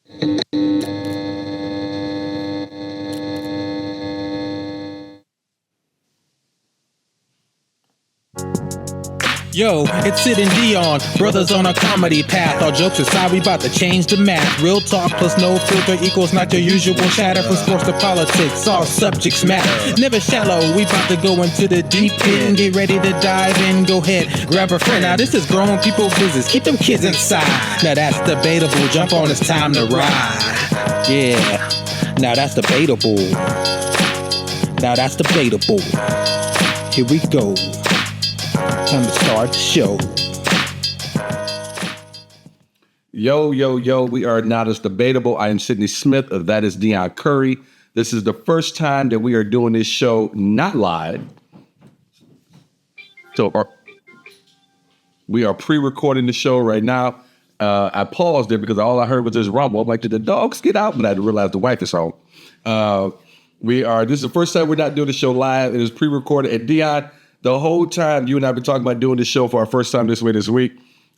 Yo, it's Sid and Deon, brothers on a comedy path. All jokes aside, we about to change the math. Real talk plus no filter equals not your usual chatter. From sports to politics, all subjects matter. Never shallow, we about to go into the deep end. Get ready to dive in, go ahead, grab a friend. Now this is grown people business, keep them kids inside. Now that's debatable, jump on, it's time to ride. Yeah, now that's debatable. Now that's debatable. Here we go. Time to start the show. Yo, we are not as debatable. I am Sidney Smith. That is Deon Curry. This is the first time that we are doing this show not live. So we are pre-recording the show right now. I paused there because all I heard was this rumble. I'm like, did the dogs get out? But I didn't realize the wife is home. This is the first time we're not doing the show live. It is pre-recorded. And Deon, the whole time you and I have been talking about doing this show for our first time this week,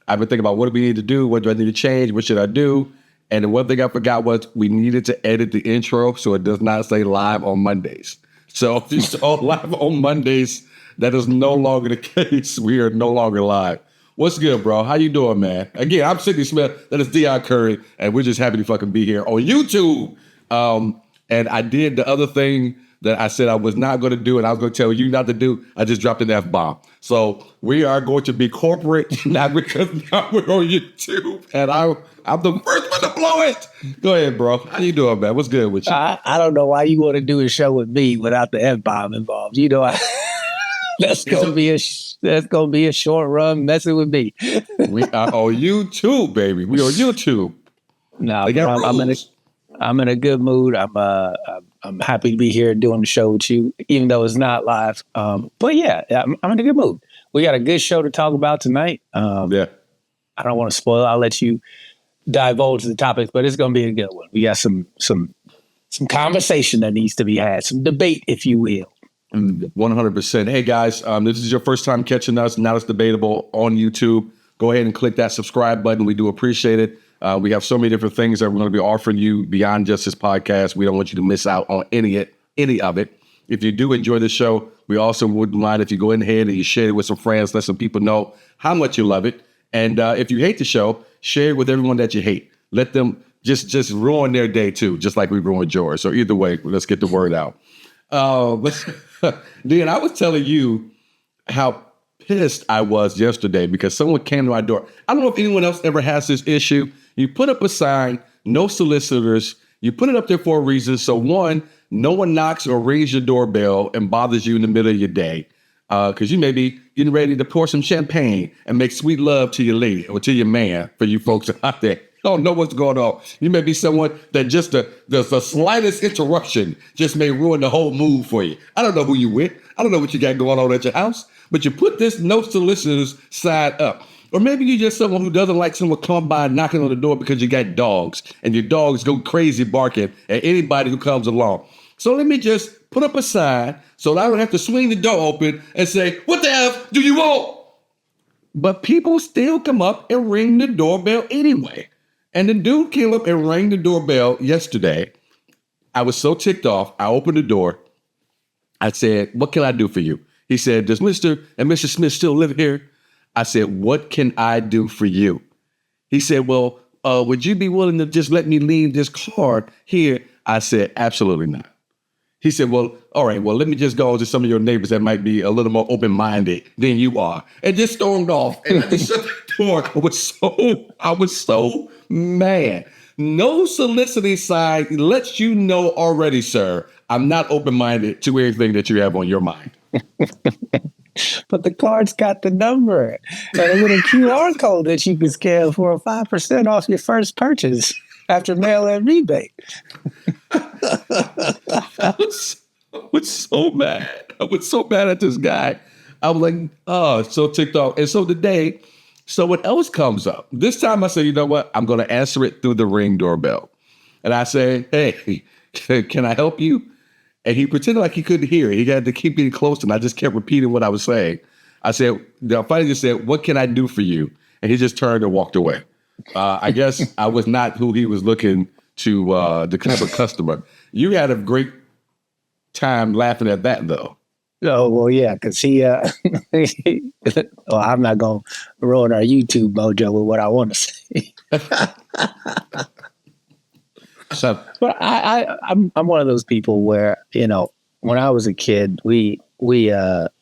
I've been thinking about what do we need to do? What do I need to change? What should I do? And the one thing I forgot was we needed to edit the intro so it does not say live on Mondays. So if it's all live on Mondays, that is no longer the case. We are no longer live. What's good, bro? How you doing, man? Again, I'm Sidney Smith. That is Deon Curry. And we're just happy to fucking be here on YouTube. And I did the other thing that I said I was not going to do, and I was going to tell you not to do. I just dropped an F-bomb. So we are going to be corporate now because now we're on YouTube, and I'm the first one to blow it. Go ahead, bro. How you doing, man? What's good with you? I don't know why you want to do a show with me without the F-bomb involved. You know, that's gonna be a short run messing with me. We are on YouTube, baby. We on YouTube. No, I'm in a good mood. I'm happy to be here doing the show with you, even though it's not live. But yeah, I'm in a good mood. We got a good show to talk about tonight. Yeah. I don't want to spoil. I'll let you divulge the topics, but it's going to be a good one. We got some conversation that needs to be had, some debate, if you will. 100%. Hey guys, this is your first time catching us. Now it's debatable on YouTube. Go ahead and click that subscribe button. We do appreciate it. We have so many different things that we're going to be offering you beyond just this podcast. We don't want you to miss out on any of it. If you do enjoy the show, we also wouldn't mind if you go ahead and you share it with some friends, let some people know how much you love it. And if you hate the show, share it with everyone that you hate. Let them just ruin their day too, just like we ruined yours. So either way, let's get the word out. Dean, I was telling you how pissed I was yesterday because someone came to my door. I don't know if anyone else ever has this issue. You put up a sign, no solicitors. You put it up there for a reason. So one, no one knocks or rings your doorbell and bothers you in the middle of your day because you may be getting ready to pour some champagne and make sweet love to your lady or to your man for you folks out there. Don't know what's going on. You may be someone that just the slightest interruption just may ruin the whole mood for you. I don't know who you with. I don't know what you got going on at your house, but you put this no solicitors sign up. Or maybe you're just someone who doesn't like someone come by knocking on the door because you got dogs and your dogs go crazy barking at anybody who comes along. So let me just put up a sign so that I don't have to swing the door open and say, what the F do you want? But people still come up and ring the doorbell anyway. And the dude came up and rang the doorbell yesterday. I was so ticked off. I opened the door. I said, what can I do for you? He said, does Mr. and Mrs. Smith still live here? I said, what can I do for you? He said, well, would you be willing to just let me leave this card here? I said, absolutely not. He said, well, all right, well, let me just go to some of your neighbors that might be a little more open-minded than you are. And just stormed off. And I just shut the door. I was so mad. No soliciting sign lets you know already, sir, I'm not open-minded to anything that you have on your mind. But the card's got the number and a little QR code that you can scan for a 5% off your first purchase after mail-in rebate. I was so mad. I was so mad at this guy. I was like, oh, so ticked off. And so today, someone else comes up. This time I said, you know what? I'm going to answer it through the Ring doorbell. And I said, hey, can I help you? And he pretended like he couldn't hear it. He had to keep getting close, and I just kept repeating what I was saying. I said, finally just said, what can I do for you? And he just turned and walked away. I guess I was not who he was looking to the type of customer. You had a great time laughing at that, though. Oh, well, yeah, because well, I'm not going to ruin our YouTube mojo with what I want to say. So, But I'm one of those people where, when I was a kid, we helped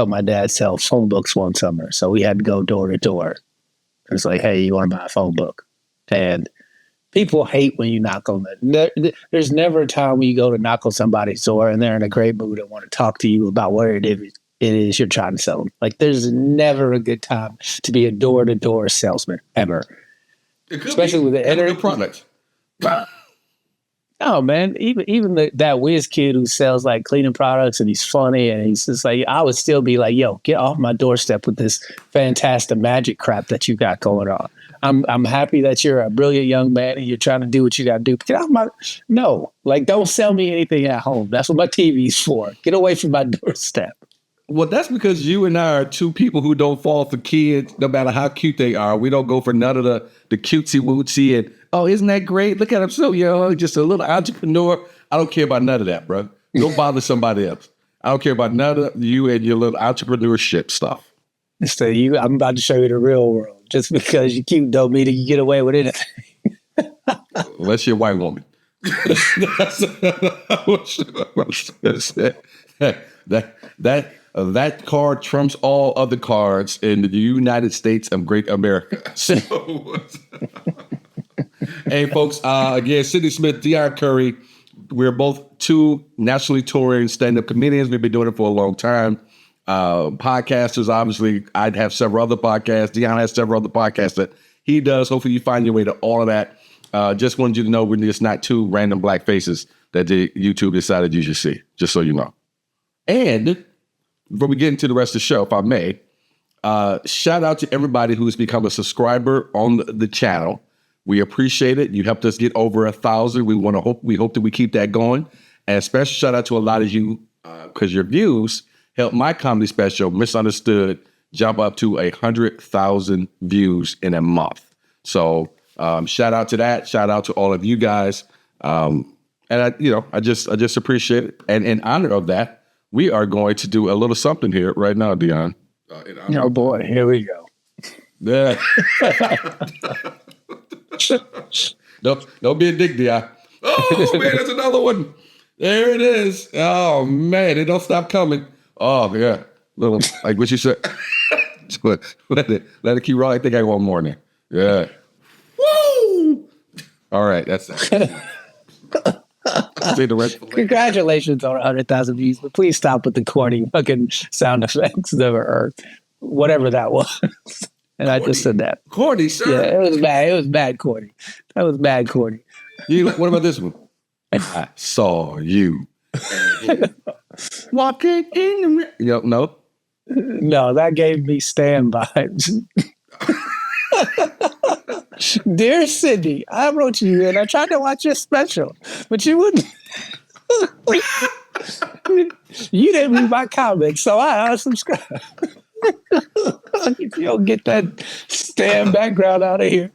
my dad sell phone books one summer. So we had to go door to door. It's like, hey, you want to buy a phone book? And people hate when you knock on it. There's never a time when you go to knock on somebody's door and they're in a great mood and want to talk to you about what it is you're trying to sell them. Like, there's never a good time to be a door to door salesman ever. Especially with the internet product. Oh man, even that whiz kid who sells like cleaning products and he's funny and he's just like, I would still be like, yo, get off my doorstep with this fantastic magic crap that you got going on. I'm happy that you're a brilliant young man and you're trying to do what you got to do. Get off don't sell me anything at home. That's what my TV's for. Get away from my doorstep. Well, that's because you and I are two people who don't fall for kids, no matter how cute they are. We don't go for none of the cutesy wootsy and, oh, isn't that great? Look at him so young, just a little entrepreneur. I don't care about none of that, bro. Don't bother somebody else. I don't care about none of you and your little entrepreneurship stuff. So I'm about to show you the real world. Just because you're cute don't mean that you get away with anything. Unless you're a white woman. That card trumps all other cards in the United States of Great America. So, hey, folks, again, Sidney Smith, Deon Curry. We're both two nationally touring stand-up comedians. We've been doing it for a long time. Podcasters, obviously, I'd have several other podcasts. Deon has several other podcasts that he does. Hopefully you find your way to all of that. Just wanted you to know we're just not two random black faces that YouTube decided you should see, just so you know. And before we get into the rest of the show, if I may, shout out to everybody who's become a subscriber on the channel. We appreciate it. You helped us get over 1,000. We hope that we keep that going. And a special shout out to a lot of you, because your views helped my comedy special, Misunderstood, jump up to 100,000 views in a month. So shout out to that. Shout out to all of you guys. And I just appreciate it. And in honor of that, we are going to do a little something here right now, Deon. Oh boy, here we go. Yeah. Don't be a dick, Deon. Oh man, there's another one. There it is. Oh man, it don't stop coming. Oh yeah, little like what you said. let it keep rolling. I think I got one more in there. Yeah. Woo! All right, that's it. Say the rest. Congratulations on 100,000 views, but please stop with the corny fucking sound effects or whatever that was. And corny. I just said that. Corny, sir. Yeah, it was bad. It was bad corny. That was bad corny. What about this one? I saw you walking in the no. No, that gave me stand vibes. Dear Sidney, I wrote you and I tried to watch your special, but you wouldn't. You didn't read my comments, so I unsubscribed. You don't get that stand background out of here.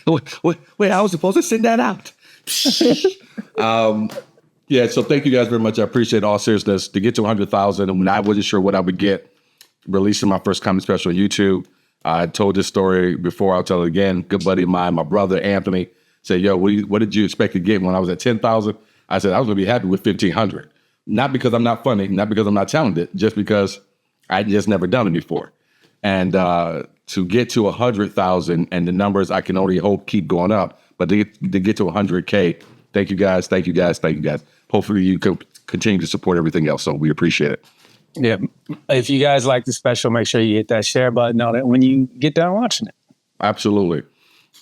Wait, I was supposed to send that out. Yeah, so thank you guys very much. I appreciate all seriousness. To get to 100,000, and when I wasn't sure what I would get, releasing my first comedy special on YouTube. I told this story before. I'll tell it again. Good buddy of mine, my brother Anthony, said, "Yo, what did you expect to get when I was at 10,000?" I said I was going to be happy with 1,500. Not because I'm not funny, not because I'm not talented, just because I just never done it before. And to get to 100,000, and the numbers I can only hope keep going up. But to get to 100K, thank you guys. Hopefully you can continue to support everything else. So we appreciate it. Yeah. If you guys like the special, make sure you hit that share button on it when you get done watching it. Absolutely.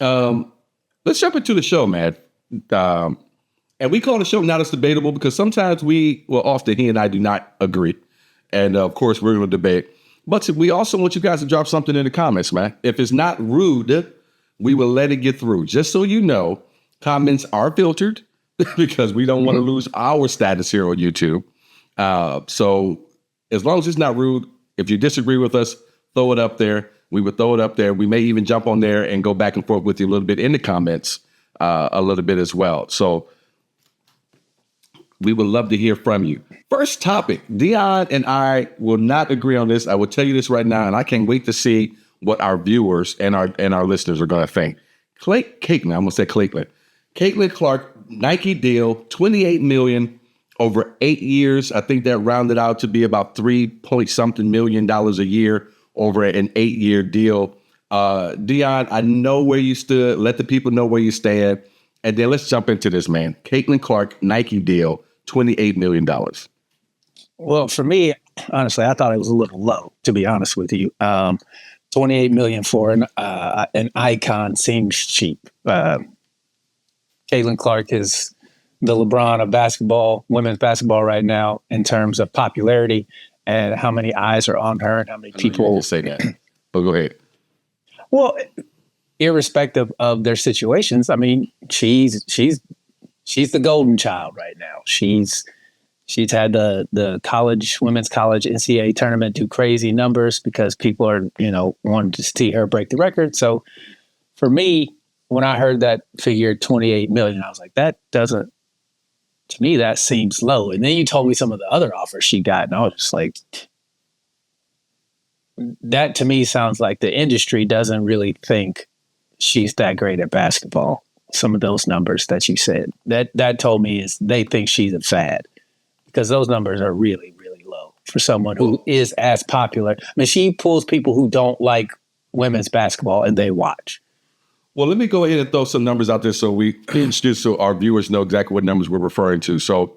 Let's jump into the show, man. And we call the show Not As Debatable because sometimes often he and I do not agree. And of course, we're going to debate. But we also want you guys to drop something in the comments, man. If it's not rude, we will let it get through. Just so you know, comments are filtered because we don't want to lose our status here on YouTube. So as long as it's not rude, if you disagree with us, throw it up there. We would throw it up there. We may even jump on there and go back and forth with you a little bit in the comments, a little bit as well. So we would love to hear from you. First topic, Deon and I will not agree on this. I will tell you this right now, and I can't wait to see what our viewers and our listeners are going to think. Caitlin, I'm going to say Caitlin. Caitlin Clark, Nike deal, $28 million over 8 years. I think that rounded out to be about $3-point-something million a year over an 8-year deal. Deon, I know where you stood. Let the people know where you stand. And then let's jump into this, man. Caitlin Clark, Nike deal, $28 million. Well, for me, honestly, I thought it was a little low, to be honest with you. $28 million for an icon seems cheap. Caitlin Clark is the LeBron of basketball, women's basketball right now, in terms of popularity and how many eyes are on her and how many people say that. But go ahead. Well, irrespective of their situations, I mean, she's the golden child right now. She's had the women's college NCAA tournament do crazy numbers because people are, wanting to see her break the record. So for me, when I heard that figure 28 million, I was like, to me, that seems low. And then you told me some of the other offers she got, and I was just like, that to me sounds like the industry doesn't really think she's that great at basketball. Some of those numbers that you said, that told me is they think she's a fad, because those numbers are really, really low for someone who is as popular. I mean, she pulls people who don't like women's basketball and they watch. Well, let me go ahead and throw some numbers out there just so our viewers know exactly what numbers we're referring to. So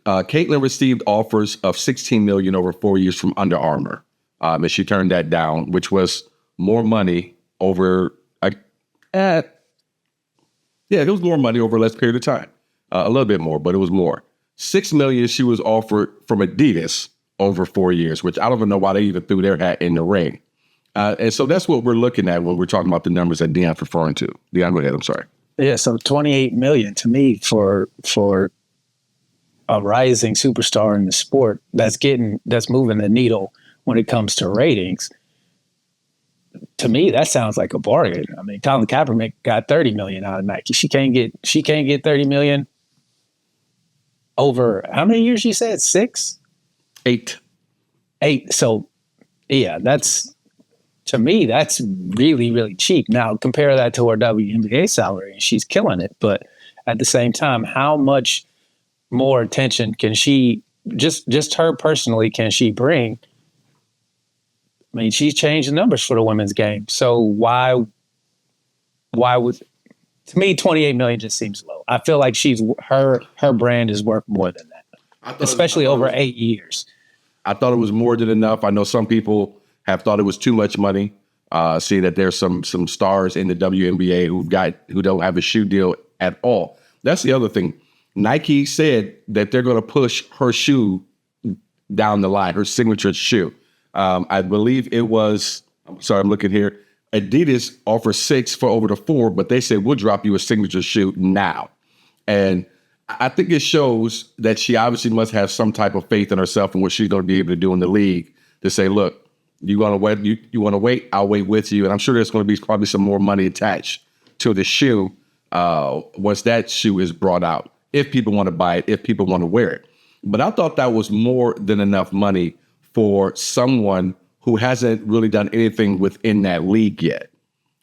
Caitlin received offers of $16 million over 4 years from Under Armour. And she turned that down, which was more money over it was more money over a less period of time. A little bit more, but it was more. $6 million she was offered from Adidas over 4 years, which I don't even know why they even threw their hat in the ring. And so that's what we're looking at when we're talking about the numbers that Deon's referring to. Deon, go ahead. I'm sorry. Yeah, so $28 million to me for a rising superstar in the sport that's moving the needle when it comes to ratings. To me, that sounds like a bargain. I mean, Colin Kaepernick got $30 million out of Nike. She can't get $30 million over how many years? You said 6, 8. So, yeah, to me, that's really, really cheap. Now, compare that to her WNBA salary, and she's killing it. But at the same time, how much more attention can she, just her personally, can she bring? I mean, she's changed the numbers for the women's game. So why would, to me, 28 million just seems low. I feel like her brand is worth more than that, especially over 8 years. I thought it was more than enough. I know some people have thought it was too much money. See that there's some stars in the WNBA who don't have a shoe deal at all. That's the other thing. Nike said that they're going to push her shoe down the line, her signature shoe. I believe it was, I'm looking here. Adidas offers 6 for over the 4, but they said we'll drop you a signature shoe now. And I think it shows that she obviously must have some type of faith in herself and what she's going to be able to do in the league to say, look, you want to wait? You want to wait? I'll wait with you. And I'm sure there's going to be probably some more money attached to the shoe once that shoe is brought out, if people want to buy it, if people want to wear it. But I thought that was more than enough money for someone who hasn't really done anything within that league yet.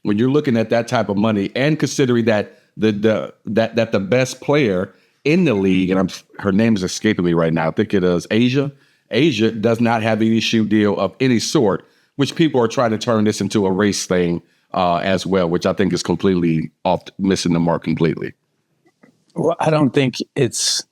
When you're looking at that type of money and considering that the best player in the league, and her name is escaping me right now, I think it is Asia. Asia does not have any shoe deal of any sort, which people are trying to turn this into a race thing as well, which I think is completely missing the mark completely. Well, I don't think the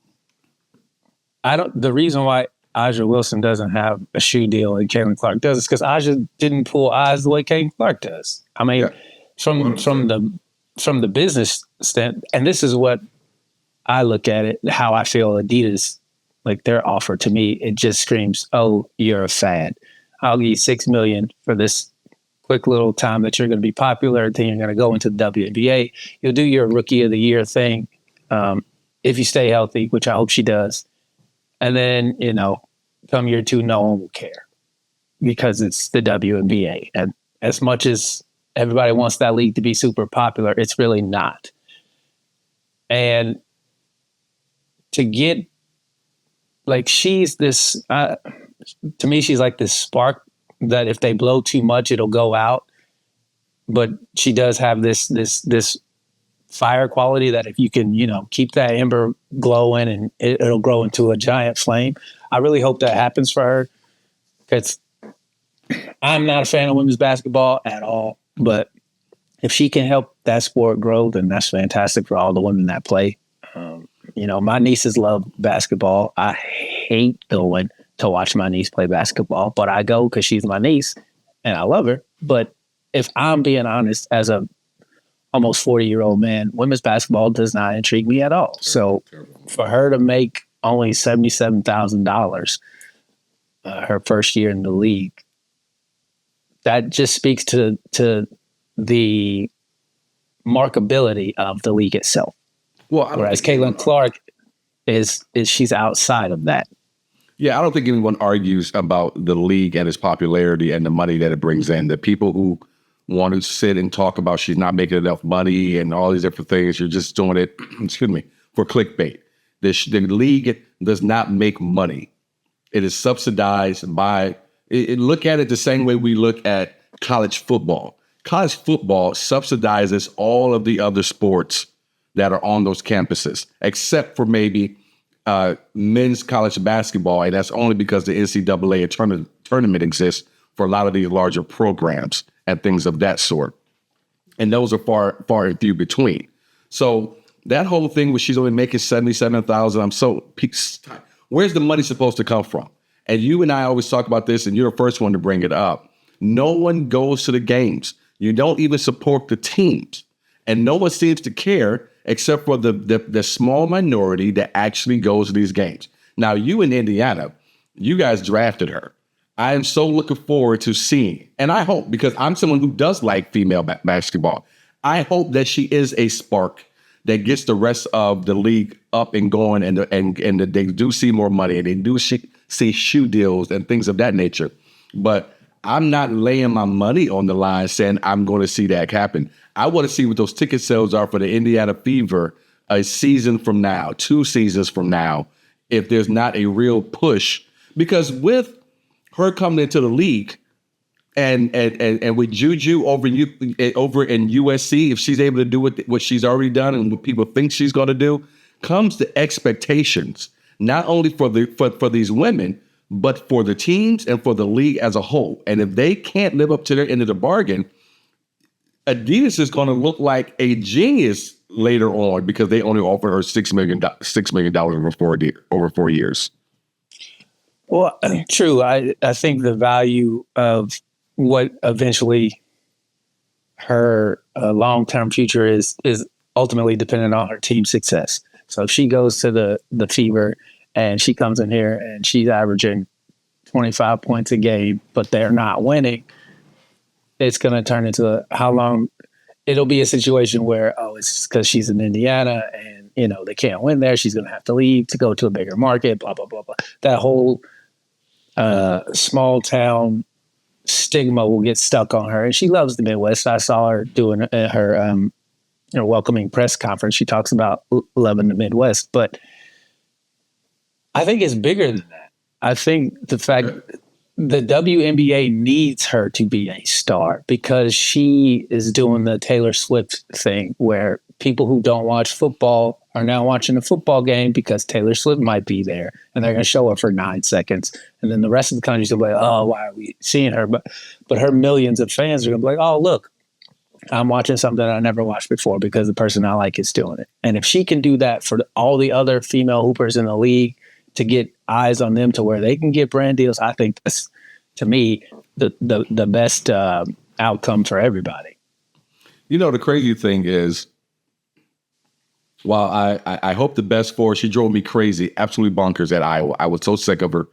reason why Aja Wilson doesn't have a shoe deal and Caitlin Clark does is because Aja didn't pull eyes the way Caitlin Clark does. I mean, from the business stand, and this is what I look at it, how I feel Adidas, like their offer to me, it just screams, oh, you're a fad. I'll give you $6 million for this quick little time that you're going to be popular, then you're going to go into the WNBA. You'll do your rookie of the year thing if you stay healthy, which I hope she does. And then, come year 2, no one will care because it's the WNBA. And as much as everybody wants that league to be super popular, it's really not. And to get, like, she's this, to me, she's like this spark that if they blow too much, it'll go out. But she does have this fire quality that if you can, keep that ember glowing and it'll grow into a giant flame. I really hope that happens for her, because I'm not a fan of women's basketball at all. But if she can help that sport grow, then that's fantastic for all the women that play. My nieces love basketball. I hate going to watch my niece play basketball, but I go because she's my niece and I love her. But if I'm being honest, as a almost 40-year-old man, women's basketball does not intrigue me at all. So for her to make only $77,000 her first year in the league, that just speaks to the markability of the league itself. Well, whereas Caitlin Clark she's outside of that. Yeah, I don't think anyone argues about the league and its popularity and the money that it brings in. The people who want to sit and talk about she's not making enough money and all these different things, you're just doing it, for clickbait. The league does not make money. It is subsidized by, look at it the same way we look at college football. College football subsidizes all of the other sports that are on those campuses, except for maybe men's college basketball, and that's only because the NCAA tournament exists for a lot of these larger programs and things of that sort. And those are far and few between. So that whole thing where she's only making $77,000, I'm so where's the money supposed to come from? And you and I always talk about this, and you're the first one to bring it up. No one goes to the games. You don't even support the teams. And no one seems to care except for the small minority that actually goes to these games. Now, you in Indiana, you guys drafted her. I am so looking forward to seeing, and I hope, because I'm someone who does like female basketball, I hope that she is a spark that gets the rest of the league up and going, and they do see more money, and they do see shoe deals and things of that nature. But I'm not laying my money on the line saying I'm going to see that happen. I want to see what those ticket sales are for the Indiana Fever a season from now, 2 seasons from now, if there's not a real push. Because with her coming into the league and with Juju over in USC, if she's able to do what she's already done and what people think she's going to do, comes the expectations, not only for these women, but for the teams and for the league as a whole. And if they can't live up to their end of the bargain, Adidas is going to look like a genius later on because they only offer her $6 million over 4 years. Well, true. I think the value of what eventually her long-term future is ultimately dependent on her team success. So if she goes to the Fever and she comes in here and she's averaging 25 points a game, but they're not winning, it's going to turn into how long it'll be a situation where, it's because she's in Indiana and, they can't win there. She's going to have to leave to go to a bigger market, blah, blah, blah, blah. That whole small town stigma will get stuck on her. And she loves the Midwest. I saw her doing her welcoming press conference. She talks about loving the Midwest, but I think it's bigger than that. I think the fact the WNBA needs her to be a star because she is doing the Taylor Swift thing where people who don't watch football are now watching a football game because Taylor Swift might be there and they're going to show her for 9 seconds. And then the rest of the country's going to be like, oh, why are we seeing her? But her millions of fans are going to be like, oh, look, I'm watching something I never watched before because the person I like is doing it. And if she can do that for all the other female hoopers in the league to get eyes on them to where they can get brand deals, I think that's, to me, the best outcome for everybody. The crazy thing is, while I hope the best for her, she drove me crazy, absolutely bonkers at Iowa. I was so sick of her.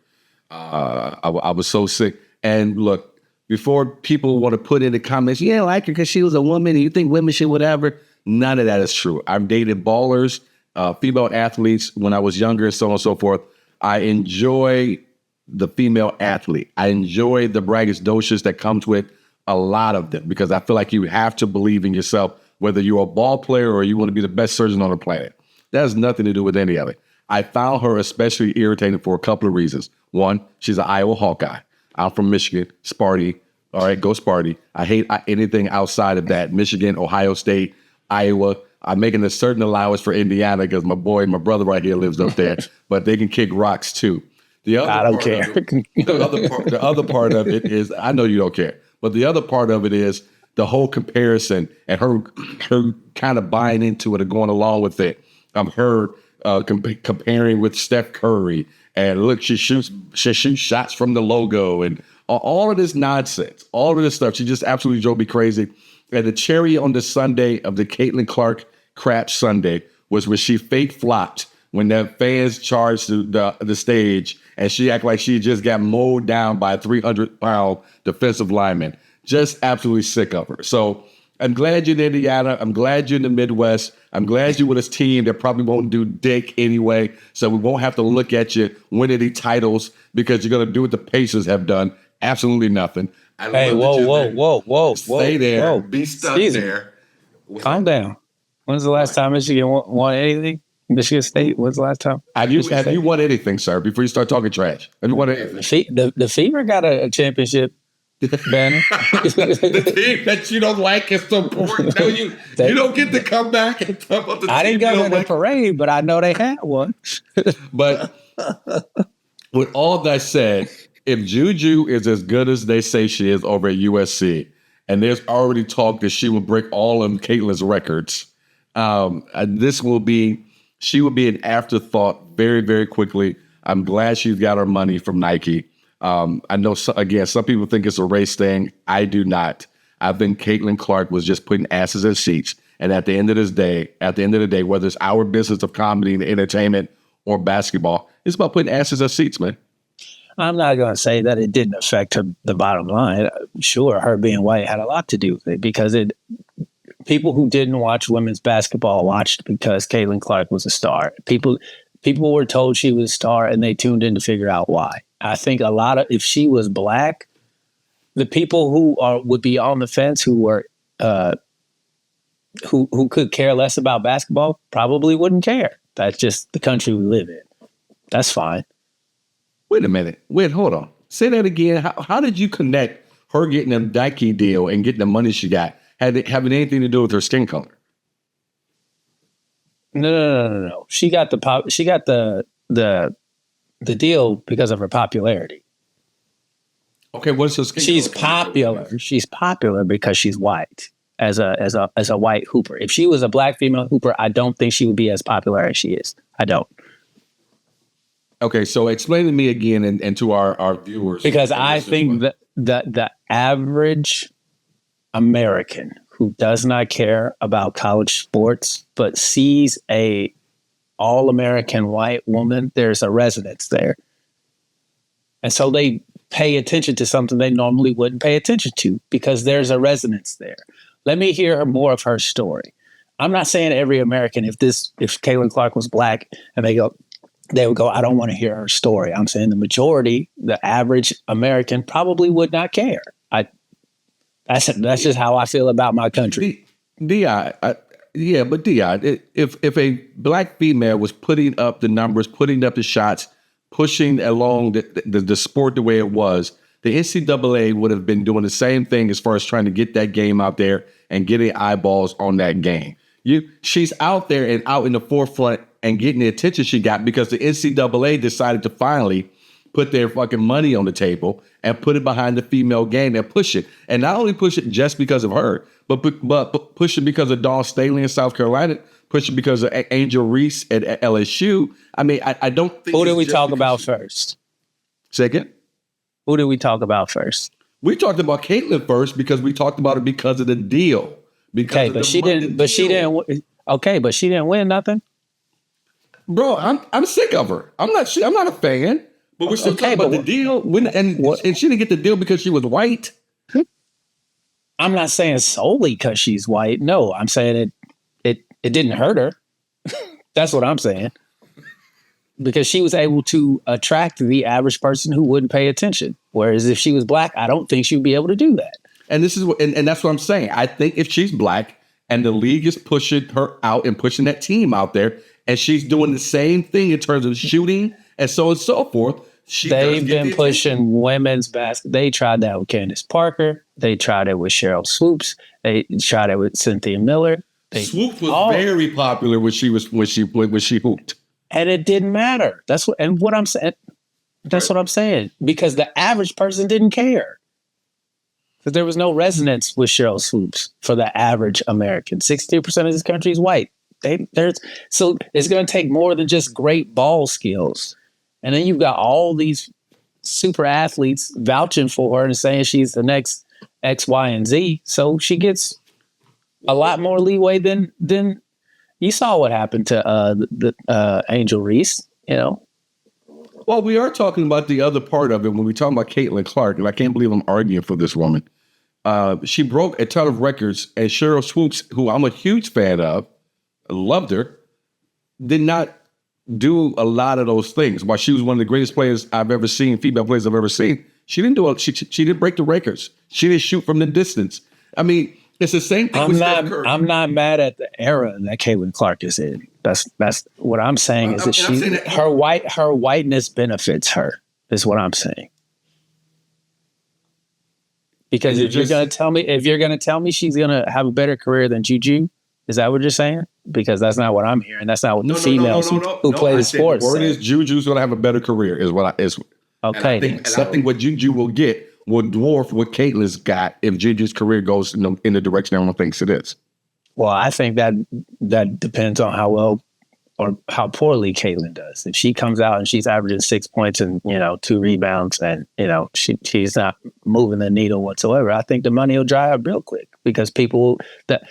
I was so sick. And look, before people want to put in the comments, you don't like her because she was a woman and you think women should whatever, none of that is true. I've dated ballers, female athletes when I was younger and so on and so forth. I enjoy the female athlete. I enjoy the braggadocious that comes with a lot of them, because I feel like you have to believe in yourself, whether you're a ball player or you want to be the best surgeon on the planet. That has nothing to do with any of it. I found her especially irritating for a couple of reasons. One, she's an Iowa Hawkeye. I'm from Michigan, Sparty. All right, go Sparty. I hate anything outside of that. Michigan, Ohio State, Iowa. I'm making a certain allowance for Indiana because my brother right here lives up there, but they can kick rocks too. I don't care. The other part of it is, I know you don't care, but the other part of it is the whole comparison and her kind of buying into it and going along with it. Her comparing with Steph Curry, and look, she shoots shots from the logo, and all of this nonsense, all of this stuff. She just absolutely drove me crazy. And the cherry on the Sunday of the Caitlin Clark crap Sunday was when she fake flopped when the fans charged the stage, and she acted like she just got mowed down by a 300-pound defensive lineman. Just absolutely sick of her. So I'm glad you're in Indiana. I'm glad you're in the Midwest. I'm glad you're with this team that probably won't do dick anyway, so we won't have to look at you win any titles, because you're going to do what the Pacers have done. Absolutely nothing. Hey, whoa. Stay there. Whoa. Be stuck there. Calm down. When's the last time Michigan won anything? Michigan State, when's the last time? Have you won anything, sir, before you start talking trash? Have you won anything? The Fever got a championship banner. The team that you don't like is so important. No, you don't get to come back and talk about the team. I didn't go to the parade, but I know they had one. But with all that said, if Juju is as good as they say she is over at USC, and there's already talk that she will break all of Caitlin's records, she will be an afterthought very, very quickly. I'm glad she's got her money from Nike. I know, again, some people think it's a race thing. I do not. I think Caitlin Clark was just putting asses in seats. And at the end of the day, whether it's our business of comedy and entertainment or basketball, it's about putting asses in seats, man. I'm not going to say that it didn't affect the bottom line. Sure, her being white had a lot to do with it, because people who didn't watch women's basketball watched because Caitlin Clark was a star. People were told she was a star, and they tuned in to figure out why. I think if she was black, the people who would be on the fence, who were who could care less about basketball, probably wouldn't care. That's just the country we live in. That's fine. Wait a minute. Hold on. Say that again. How did you connect her getting a Nike deal and getting the money she got having anything to do with her skin color? No. She got the deal because of her popularity. Okay, what's her skin She's color? popular. She's popular because she's white as a white hooper. If she was a black female hooper, I don't think she would be as popular as she is. I don't. Okay, so explain to me again and to our viewers. Because I think that the average American who does not care about college sports but sees a all-American white woman, there's a resonance there. And so they pay attention to something they normally wouldn't pay attention to because there's a resonance there. Let me hear more of her story. I'm not saying every American, if Caitlin Clark was black and they would go, I don't want to hear her story. I'm saying the majority, the average American, probably would not care. That's just how I feel about my country. Deon, if a black female was putting up the numbers, putting up the shots, pushing along the sport the way it was, the NCAA would have been doing the same thing as far as trying to get that game out there and getting eyeballs on that game. She's out there and out in the forefront and getting the attention she got because the NCAA decided to finally put their fucking money on the table and put it behind the female game and push it. And not only push it just because of her, but push it because of Dawn Staley in South Carolina, push it because of Angel Reese at LSU. I mean, I don't think... Who did we talk about first? Second? Who did we talk about first? We talked about Caitlin first because we talked about it because of the deal. Okay, but she didn't win nothing. Bro, I'm sick of her. I'm not a fan. But we're still talking about the deal. And she didn't get the deal because she was white. I'm not saying solely because she's white. No, I'm saying it didn't hurt her. That's what I'm saying. Because she was able to attract the average person who wouldn't pay attention. Whereas if she was black, I don't think she would be able to do that. And this is what, and that's what I'm saying. I think if she's black and the league is pushing her out and pushing that team out there, and she's doing the same thing in terms of shooting and so on and so forth, they've been pushing women's basketball. They tried that with Candace Parker. They tried it with Cheryl Swoops. They tried it with Cynthia Miller. Swoops was very popular when she hooped, and it didn't matter. That's what I'm saying. That's what I'm saying, because the average person didn't care. Because there was no resonance with Cheryl Swoops for the average American. 62% of this country is white. So it's going to take more than just great ball skills. And then you've got all these super athletes vouching for her and saying she's the next X, Y, and Z. So she gets a lot more leeway than you saw what happened to Angel Reese, you know. Well, we are talking about the other part of it when we talk about Caitlin Clark, and I can't believe I'm arguing for this woman. She broke a ton of records, and Cheryl Swoops, who I'm a huge fan of, loved her, did not do a lot of those things. While she was one of the greatest players I've ever seen, female players I've ever seen, she didn't do it. She didn't break the records. She didn't shoot from the distance. I mean, it's the same thing with Steph Curry. I'm not mad at the era that Caitlin Clark is in. That's what I'm saying is that her whiteness benefits her, is what I'm saying. Because if you're gonna tell me she's gonna have a better career than Juju, is that what you're saying? Because that's not what I'm hearing. That's not what the females who play the sports. The word is Juju's gonna have a better career, is what I is. Okay. And I think what Juju will get will dwarf what Caitlin's got if Juju's career goes in the direction everyone thinks it is. Well, I think that depends on how well or how poorly Caitlin does. If she comes out and she's averaging 6 points and 2 rebounds and she's not moving the needle whatsoever, I think the money will dry up real quick because people that.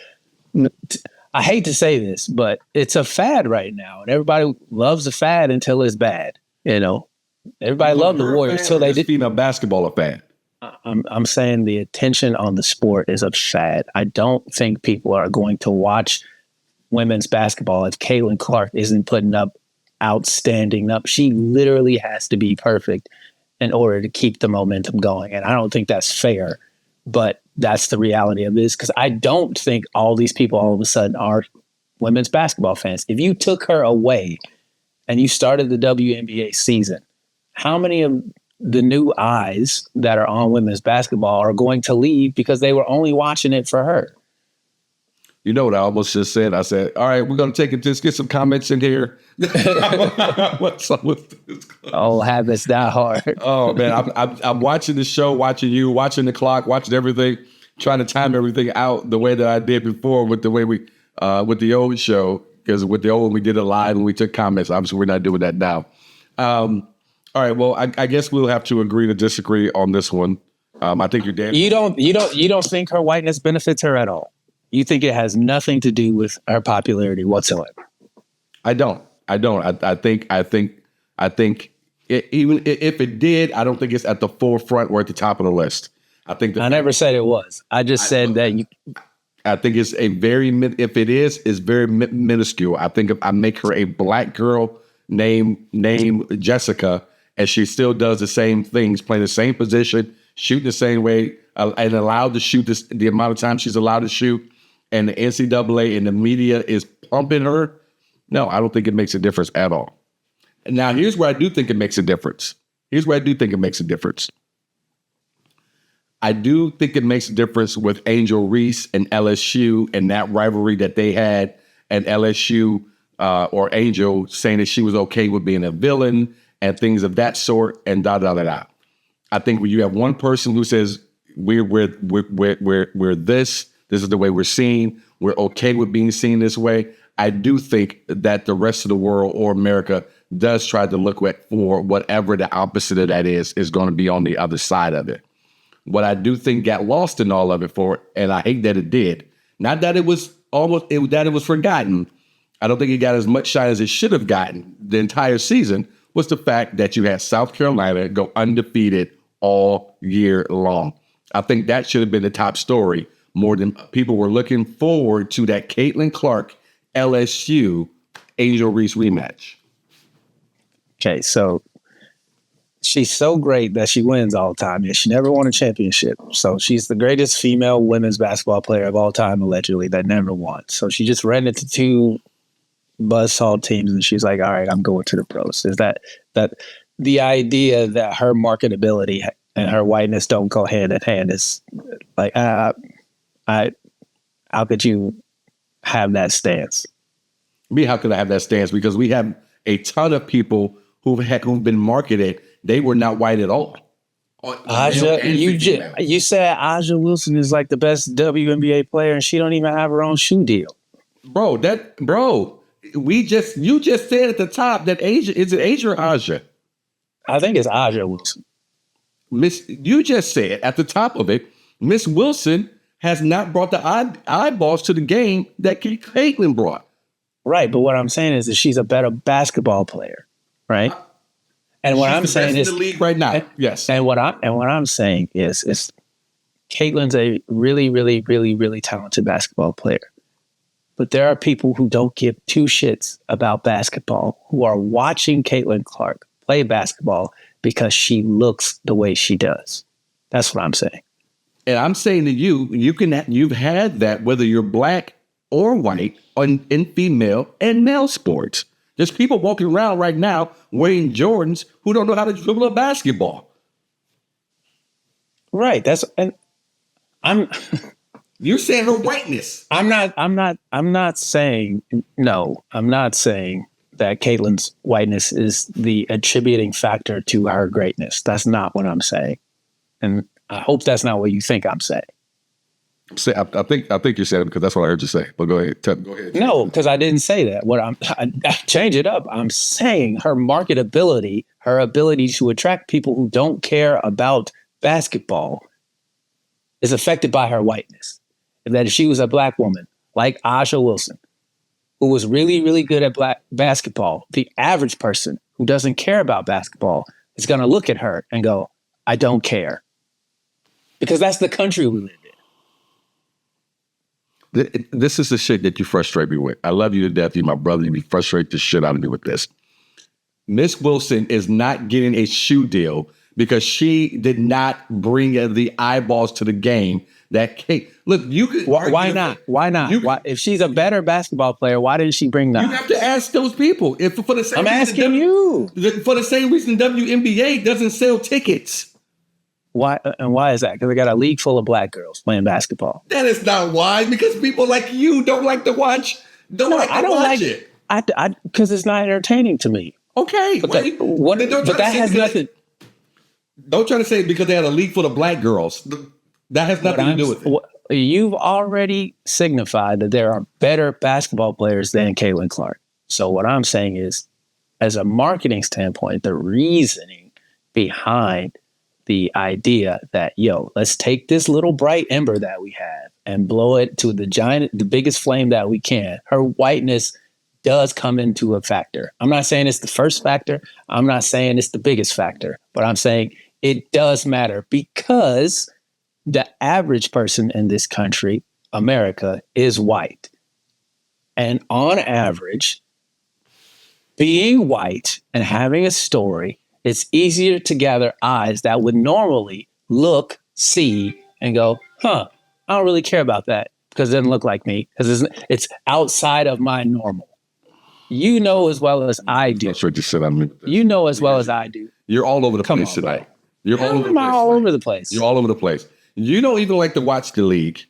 I hate to say this, but it's a fad right now, and everybody loves a fad until it's bad. Everybody loved the Warriors until they did. Female basketball a fad. I'm saying the attention on the sport is a fad. I don't think people are going to watch women's basketball if Caitlin Clark isn't putting up outstanding up. She literally has to be perfect in order to keep the momentum going, and I don't think that's fair. But that's the reality of this, because I don't think all these people all of a sudden are women's basketball fans. If you took her away and you started the WNBA season, how many of the new eyes that are on women's basketball are going to leave because they were only watching it for her? You know what I almost just said? I said, all right, we're going to take it. Just get some comments in here. What's up with this? Oh, habits die hard. Oh, man. I'm watching the show, watching you, watching the clock, watching everything, trying to time everything out the way that I did before with the way with the old show. Because with the old one, we did it live and we took comments. Obviously, we're not doing that now. All right. Well, I guess we'll have to agree to disagree on this one. I think you're dead. You don't think her whiteness benefits her at all? You think it has nothing to do with her popularity whatsoever? I don't. I think even if it did, I don't think it's at the forefront or at the top of the list. I never said it was. I just said that you. I think it's if it is, it's very minuscule. I think if I make her a black girl named Jessica, and she still does the same things, playing the same position, shooting the same way, and allowed to shoot the amount of time she's allowed to shoot, and the NCAA and the media is pumping her, no, I don't think it makes a difference at all. And now here's where I do think it makes a difference. I do think it makes a difference with Angel Reese and LSU and that rivalry that they had, and LSU or Angel saying that she was okay with being a villain and things of that sort, and da. I think when you have one person who says we're this is the way we're seen, we're okay with being seen this way, I do think that the rest of the world or America does try to look for whatever the opposite of that is going to be on the other side of it. What I do think got lost in all of it and I hate that it did, not that it was that it was forgotten. I don't think it got as much shine as it should have gotten the entire season, was the fact that you had South Carolina go undefeated all year long. I think that should have been the top story, more than people were looking forward to that Caitlin Clark LSU Angel Reese rematch. Okay, so she's so great that she wins all the time. Yet she never won a championship. So she's the greatest female women's basketball player of all time, allegedly, that never won. So she just ran into two buzzsaw teams, and she's like, "All right, I'm going to the pros." Is that the idea that her marketability and her whiteness don't go hand in hand is like, how could you have that stance? How could I have that stance? Because we have a ton of people who've been marketed. They were not white at all. Aja, you said Aja Wilson is like the best WNBA player, and she don't even have her own shoe deal. You just said at the top that Aja, is it Aja or Aja? I think it's Aja Wilson. You just said at the top of it, Miss Wilson has not brought the eyeballs to the game that Caitlin brought. Right, but what I'm saying is that she's a better basketball player, right? And what I'm saying is in the league right now. Yes. And what I'm saying is Caitlin's a really, really, really, really talented basketball player. But there are people who don't give two shits about basketball who are watching Caitlin Clark play basketball because she looks the way she does. That's what I'm saying. And I'm saying to you, you've had that whether you're black or white in female and male sports. There's people walking around right now wearing Jordans who don't know how to dribble a basketball. Right. You're saying her whiteness. I'm not saying that Caitlin's whiteness is the attributing factor to her greatness. That's not what I'm saying. And I hope that's not what you think I'm saying. I think you said it because that's what I heard you say. But go ahead. Go ahead. No, because I didn't say that. I change it up. I'm saying her marketability, her ability to attract people who don't care about basketball is affected by her whiteness. And that if she was a black woman like Aja Wilson, who was really, really good at black basketball, the average person who doesn't care about basketball is going to look at her and go, I don't care. Because that's the country we live in. This is the shit that you frustrate me with. I love you to death. You're my brother. You frustrate the shit out of me with this. Miss Wilson is not getting a shoe deal because she did not bring the eyeballs to the game. Look, you could. Why not? Why, if she's a better basketball player, why didn't she bring that? You have to ask those people. If for the same I'm asking you. For the same reason WNBA doesn't sell tickets. Why is that? Because they got a league full of black girls playing basketball. That is not why. Because people like you don't like to watch. I don't like it. Because it's not entertaining to me. Okay, but that has nothing. Don't try to say it because they had a league full of black girls. That has nothing to do with it. You've already signified that there are better basketball players than Caitlin Clark. So what I'm saying is, as a marketing standpoint, the reasoning behind the idea that, let's take this little bright ember that we have and blow it to the biggest flame that we can. Her whiteness does come into a factor. I'm not saying it's the first factor. I'm not saying it's the biggest factor, but I'm saying it does matter because the average person in this country, America, is white. And on average, being white and having a story, it's easier to gather eyes that would normally look, see, and go, I don't really care about that because it doesn't look like me because it's outside of my normal. You know as well as I do. That's what you said. You know as well as I do. You're all over the place tonight. You're all over the place. All over the place. You're all over the place. You don't even like to watch the league.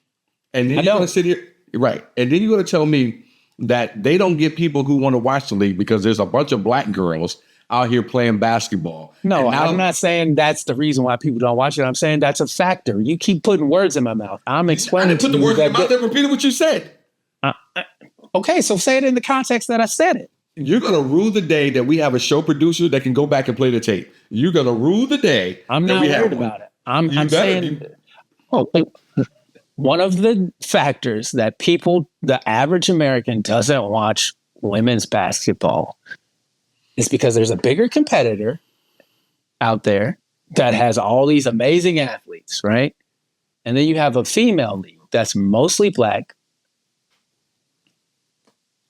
And then you're going to sit here. Right. And then you're going to tell me that they don't get people who want to watch the league because there's a bunch of black girls out here playing basketball. No, I'm not saying that's the reason why people don't watch it. I'm saying that's a factor. You keep putting words in my mouth. I'm explaining. I didn't put the words in my mouth. Repeat what you said. Okay, so say it in the context that I said it. You're going to rule the day that we have a show producer that can go back and play the tape. You're going to rule the day. I'm not worried about it. I'm saying, one of the factors that the average American doesn't watch women's basketball is because there's a bigger competitor out there that has all these amazing athletes, right? And then you have a female league that's mostly black.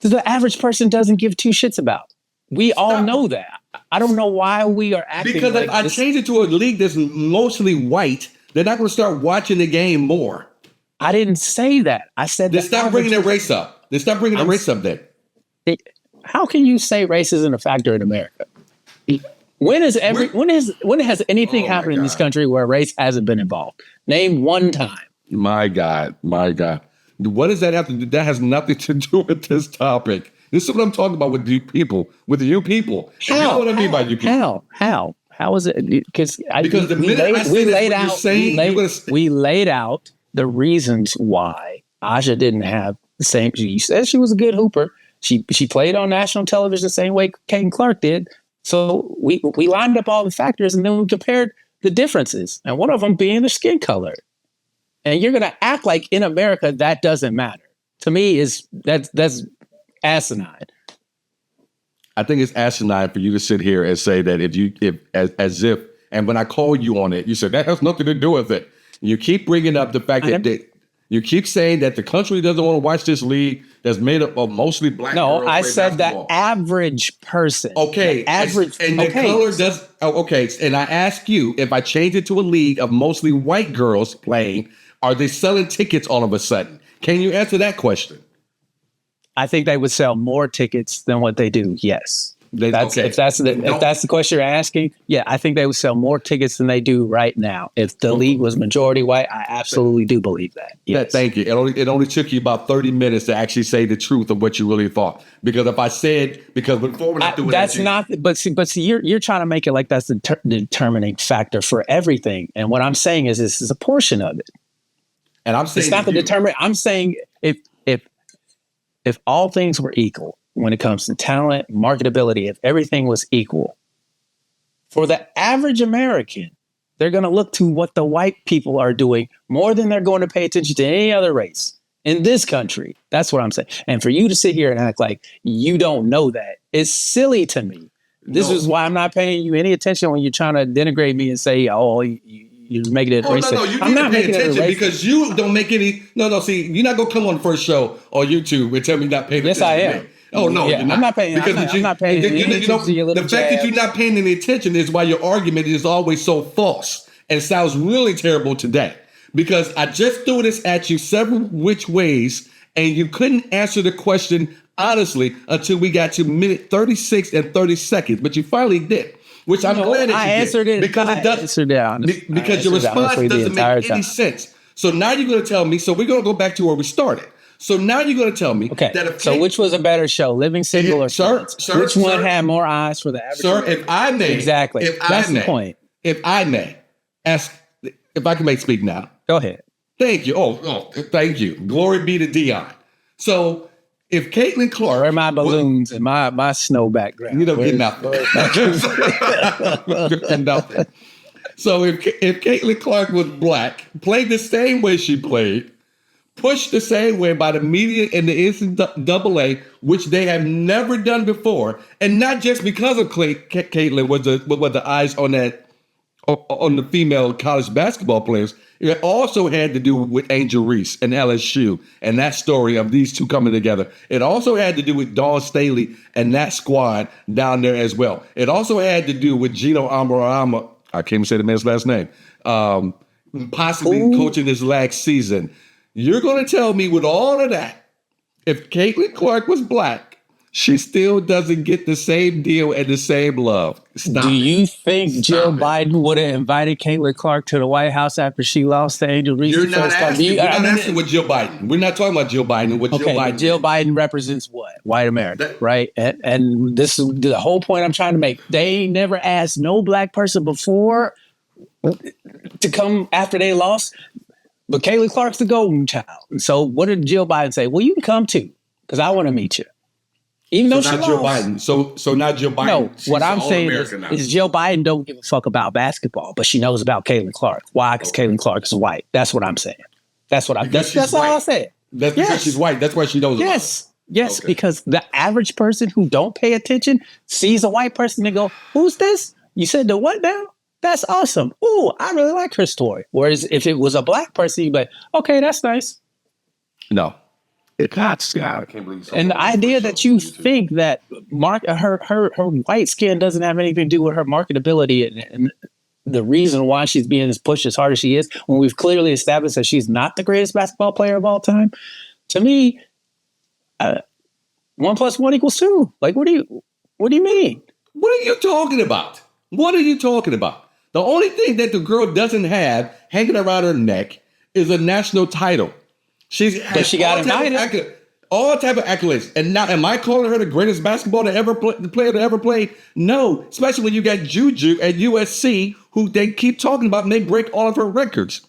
The average person doesn't give two shits about. We all know that. I don't know why we are acting Because like if I this. change it to a league that's mostly white, they're not going to start watching the game more. I didn't say that. I said They that. stop bringing that race up. They stop bringing the race up then. How can you say race isn't a factor in America? When has anything happened in this country where race hasn't been involved? Name one time. My God. What does that have to do? That has nothing to do with this topic. This is what I'm talking about with you people. With you people. How? You know what I mean by you people. How is it? Because the minute I say that's what you're saying, we laid out the reasons why Aja didn't have the same. She said she was a good hooper. She played on national television the same way Caitlin Clark did. So we lined up all the factors and then we compared the differences. And one of them being the skin color. And you're going to act like in America that doesn't matter. To me, that's asinine. I think it's asinine for you to sit here and say that as if, and when I call you on it, you said that has nothing to do with it. You keep bringing up the fact that you keep saying that the country doesn't want to watch this league that's made up of mostly black girls. No, I said basketball. the average person. Okay. Average. And the color does. Oh, okay. And I ask you, if I change it to a league of mostly white girls playing, are they selling tickets all of a sudden? Can you answer that question? I think they would sell more tickets than what they do. Yes. If that's the question you're asking, yeah, I think they would sell more tickets than they do right now. If the league was majority white, I absolutely do believe that. Yes. Thank you. It only took you about 30 minutes to actually say the truth of what you really thought. Because if I said, because before when I do it, that's not. But see, you're trying to make it like that's the determining factor for everything. And what I'm saying is this is a portion of it. And I'm saying it's not the determinant. I'm saying if all things were equal. When it comes to talent, marketability, if everything was equal, for the average American, they're going to look to what the white people are doing more than they're going to pay attention to any other race in this country. That's what I'm saying. And for you to sit here and act like you don't know that is silly to me. This is why I'm not paying you any attention when you're trying to denigrate me and say, oh, you're making it racist. No, you need to pay attention because you don't make any. No. See, you're not going to come on the first show on YouTube and tell me not paying attention. Yes, I am. Oh no, yeah, you're not. I'm not paying. I'm not paying. The fact that you're not paying any attention is why your argument is always so false and sounds really terrible today. Because I just threw this at you several which ways, and you couldn't answer the question honestly until we got to minute 36 and 30 seconds. But you finally did, which I'm glad that you answered did. it Because it does. Because your response doesn't make any sense. So now you're going to tell me. So we're going to go back to where we started. So now you're going to tell me that if which was a better show, Living Single or sir, which one had more eyes for the average? Sir, if I may, exactly, that's the point. If I may ask, if I can speak now, go ahead. Thank you. Oh, thank you. Glory be to Deon. So if Caitlin Clark, where are my balloons and my snow background? You don't get nothing. Nothing. So if Caitlin Clark was black, played the same way she played, pushed the same way by the media and the NCAA, which they have never done before, and not just because of Caitlin was the eyes on the female college basketball players. It also had to do with Angel Reese and LSU and that story of these two coming together. It also had to do with Dawn Staley and that squad down there as well. It also had to do with Gino Amorama. I can't even say the man's last name. Possibly coaching this last season. You're going to tell me with all of that, if Caitlin Clark was black, she still doesn't get the same deal and the same love. Do you think Jill Biden would have invited Caitlin Clark to the White House after she lost to Angel Reese? You're not asking. We're not asking with Jill Biden. We're not talking about Jill Biden. Jill Biden represents what? White America, right? And this is the whole point I'm trying to make. They never asked no black person before to come after they lost. But Caitlin Clark's the golden child. So what did Jill Biden say? Well, you can come too, because I want to meet you. Even though she lost. Jill Biden. So not Jill Biden. No, what I'm saying is Jill Biden don't give a fuck about basketball, but she knows about Caitlin Clark. Why? Because Caitlin Clark is white. That's what I'm saying. That's all I said. That's because she's white. That's why she knows about it. Yes, because the average person who don't pay attention sees a white person and go, who's this? You said the what now? That's awesome. Ooh, I really like her story. Whereas if it was a black person, you'd be like, okay, that's nice. No. God, I can't believe so. and the idea that you think that her white skin doesn't have anything to do with her marketability and the reason why she's being pushed as hard as she is, when we've clearly established that she's not the greatest basketball player of all time, to me, 1 + 1 = 2. Like, what do you mean? What are you talking about? What are you talking about? The only thing that the girl doesn't have hanging around her neck is a national title. She got invited. All type of accolades. And now, am I calling her the greatest basketball player to ever play? No, especially when you got Juju at USC, who they keep talking about may break all of her records.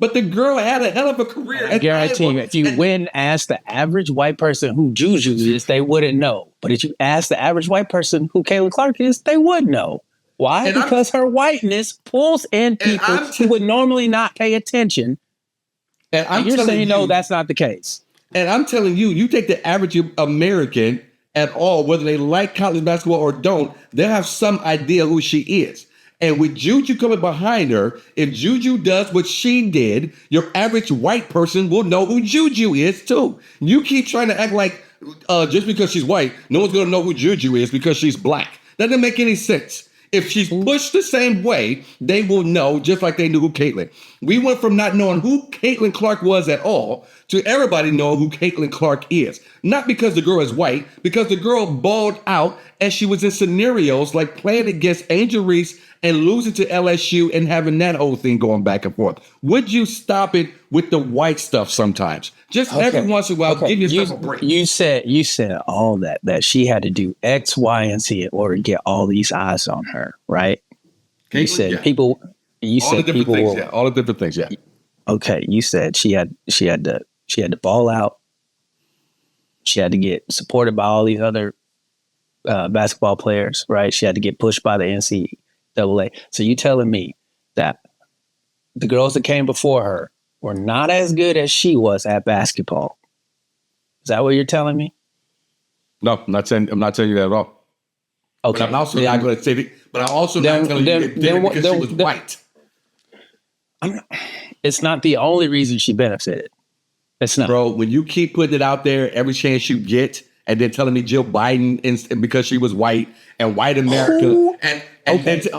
But the girl had a hell of a career. I guarantee you, if you went and asked the average white person who Juju is, they wouldn't know. But if you ask the average white person who Caitlin Clark is, they would know. Why? Because her whiteness pulls in people who would normally not pay attention. And you're saying, no, that's not the case. And I'm telling you, you take the average American at all, whether they like college basketball or don't, they'll have some idea who she is. And with Juju coming behind her, if Juju does what she did, your average white person will know who Juju is too. You keep trying to act like just because she's white, no one's going to know who Juju is because she's black. That doesn't make any sense. If she's pushed the same way, they will know, just like they knew who Caitlin. We went from not knowing who Caitlin Clark was at all to everybody knowing who Caitlin Clark is. Not because the girl is white, because the girl balled out and she was in scenarios like playing against Angel Reese and losing to LSU and having that whole thing going back and forth. Would you stop it with the white stuff sometimes? Just every once in a while, give yourself a break. You said all that she had to do X, Y, and Z in order to get all these eyes on her, right? Caitlin, you said people. You all said the different people things, were, all the different things. Yeah. Okay, you said she had to ball out. She had to get supported by all these other basketball players, right? She had to get pushed by the NCAA. So you telling me that the girls that came before her were not as good as she was at basketball? Is that what you're telling me? No, I'm not telling you that at all. Okay. But I'm also not going to say that. But I'm also not telling you it did because she was white. It's not the only reason she benefited. It's not. Bro, when you keep putting it out there every chance you get, and then telling me Jill Biden and because she was white and white America,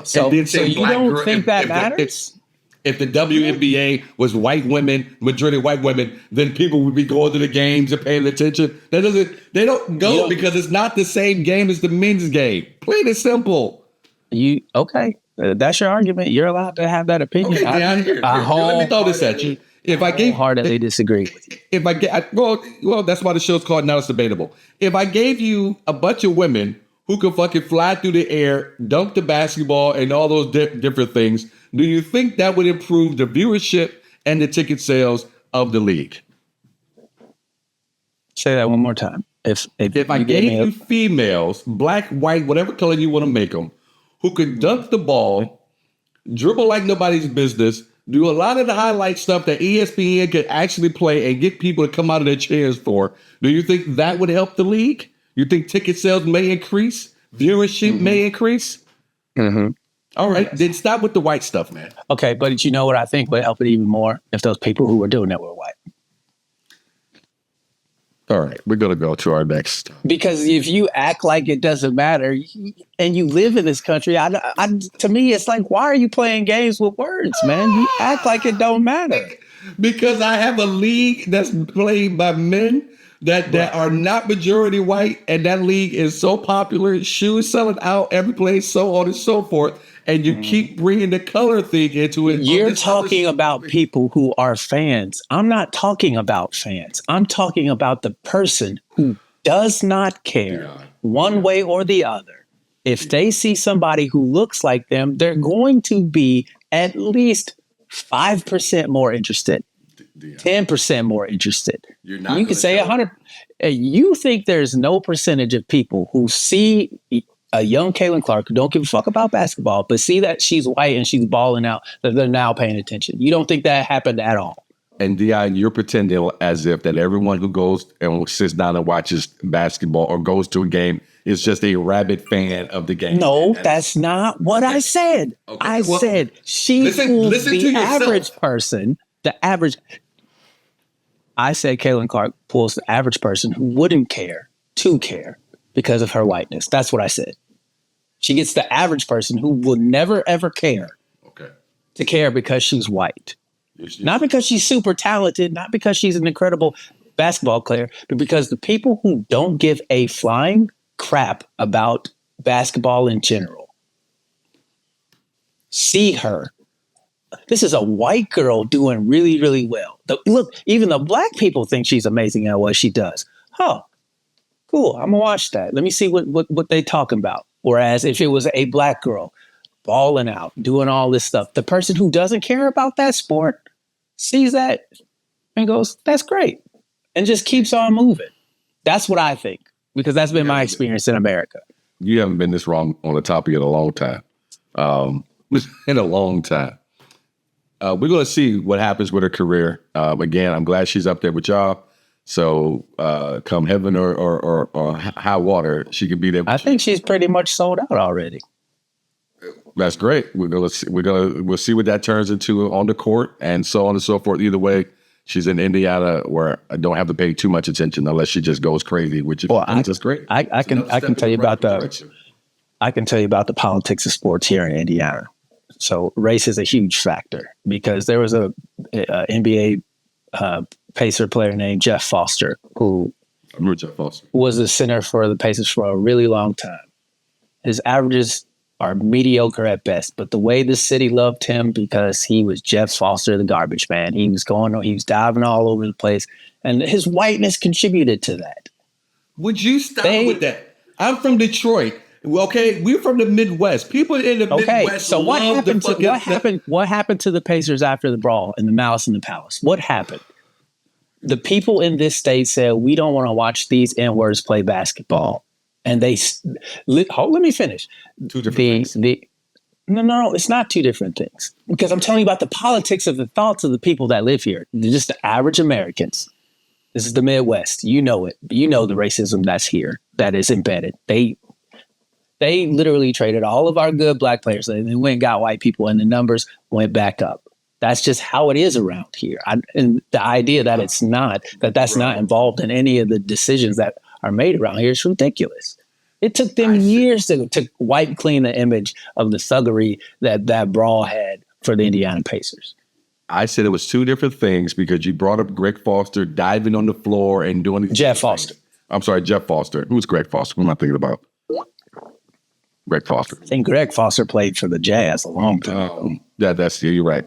so you don't think that matters? If the WNBA was white women, majority white women, then people would be going to the games and paying attention. They don't go because it's not the same game as the men's game. Plain and simple. That's your argument. You're allowed to have that opinion. Okay, let me throw this at you. If I wholeheartedly disagree. Well, that's why the show's called Now It's Debatable. If I gave you a bunch of women who could fucking fly through the air, dunk the basketball, and all those different things, do you think that would improve the viewership and the ticket sales of the league? Say that one more time. If I gave you females, black, white, whatever color you want to make them, who could dunk the ball, dribble like nobody's business, do a lot of the highlight stuff that ESPN could actually play and get people to come out of their chairs for, do you think that would help the league? You think ticket sales may increase? Viewership may increase? Mm-hmm. All right, then stop with the white stuff, man. Okay, but you know what I think would help it even more? If those people who were doing that were white. All right, we're going to go to our next. Because if you act like it doesn't matter and you live in this country, to me, it's like, why are you playing games with words, man? You act like it don't matter. Because I have a league that's played by men that are not majority white, and that league is so popular, shoes selling out every place, so on and so forth, and you keep bringing the color thing into it. You're talking about people who are fans. I'm not talking about fans. I'm talking about the person who does not care one way or the other. If they see somebody who looks like them, they're going to be at least 5% more interested. 10% more interested. You can say 100. You think there's no percentage of people who see a young Caitlin Clark who don't give a fuck about basketball, but see that she's white and she's balling out, that they're now paying attention. You don't think that happened at all? And Deon, you're pretending as if that everyone who goes and sits down and watches basketball or goes to a game is just a rabid fan of the game. No, that's not what I said. Okay. I said she fools the average person. The average. I said Caitlin Clark pulls the average person who wouldn't care to care because of her whiteness. That's what I said. She gets the average person who will never, ever care to care because she's white. Not because she's super talented, not because she's an incredible basketball player, but because the people who don't give a flying crap about basketball in general see her. This is a white girl doing really, really well. Look, even the black people think she's amazing at what she does. Oh, cool. I'm gonna watch that. Let me see what they talking about. Whereas if it was a black girl balling out, doing all this stuff, the person who doesn't care about that sport sees that and goes, "That's great," and just keeps on moving. That's what I think, because that's been my experience in America. You haven't been this wrong on the topic in a long time. In a long time. We're going to see what happens with her career. Again, I'm glad she's up there with y'all. So come heaven or high water, she could be there. I think she's pretty much sold out already. That's great. We'll see what that turns into on the court and so on and so forth. Either way, she's in Indiana where I don't have to pay too much attention unless she just goes crazy, which is just great. I can tell you about the politics of sports here in Indiana. So race is a huge factor because there was a NBA Pacer player named Jeff Foster who was the center for the Pacers for a really long time. His averages are mediocre at best, but the way the city loved him because he was Jeff Foster, the garbage man. He was diving all over the place, and his whiteness contributed to that. Would you stop with that? I'm from Detroit. Okay, we're from the Midwest. People in the Midwest. So what happened to the Pacers after the brawl in the Malice in the Palace? What happened? The people in this state said, we don't want to watch these N-words play basketball. And let me finish. Two different things. No, it's not two different things. Because I'm telling you about the politics of the thoughts of the people that live here. They're just the average Americans. This is the Midwest. You know it. You know the racism that's here, that is embedded. They literally traded all of our good black players. And they went and got white people, and the numbers went back up. That's just how it is around here. And the idea that that's not involved in any of the decisions that are made around here is ridiculous. It took them years to wipe clean the image of the thuggery that brawl had for the Indiana Pacers. I said it was two different things because you brought up Greg Foster diving on the floor and doing Jeff Foster. I'm sorry, Jeff Foster. Who's Greg Foster? Who am I thinking about? Greg Foster. I think Greg Foster played for the Jazz a long time. You're right.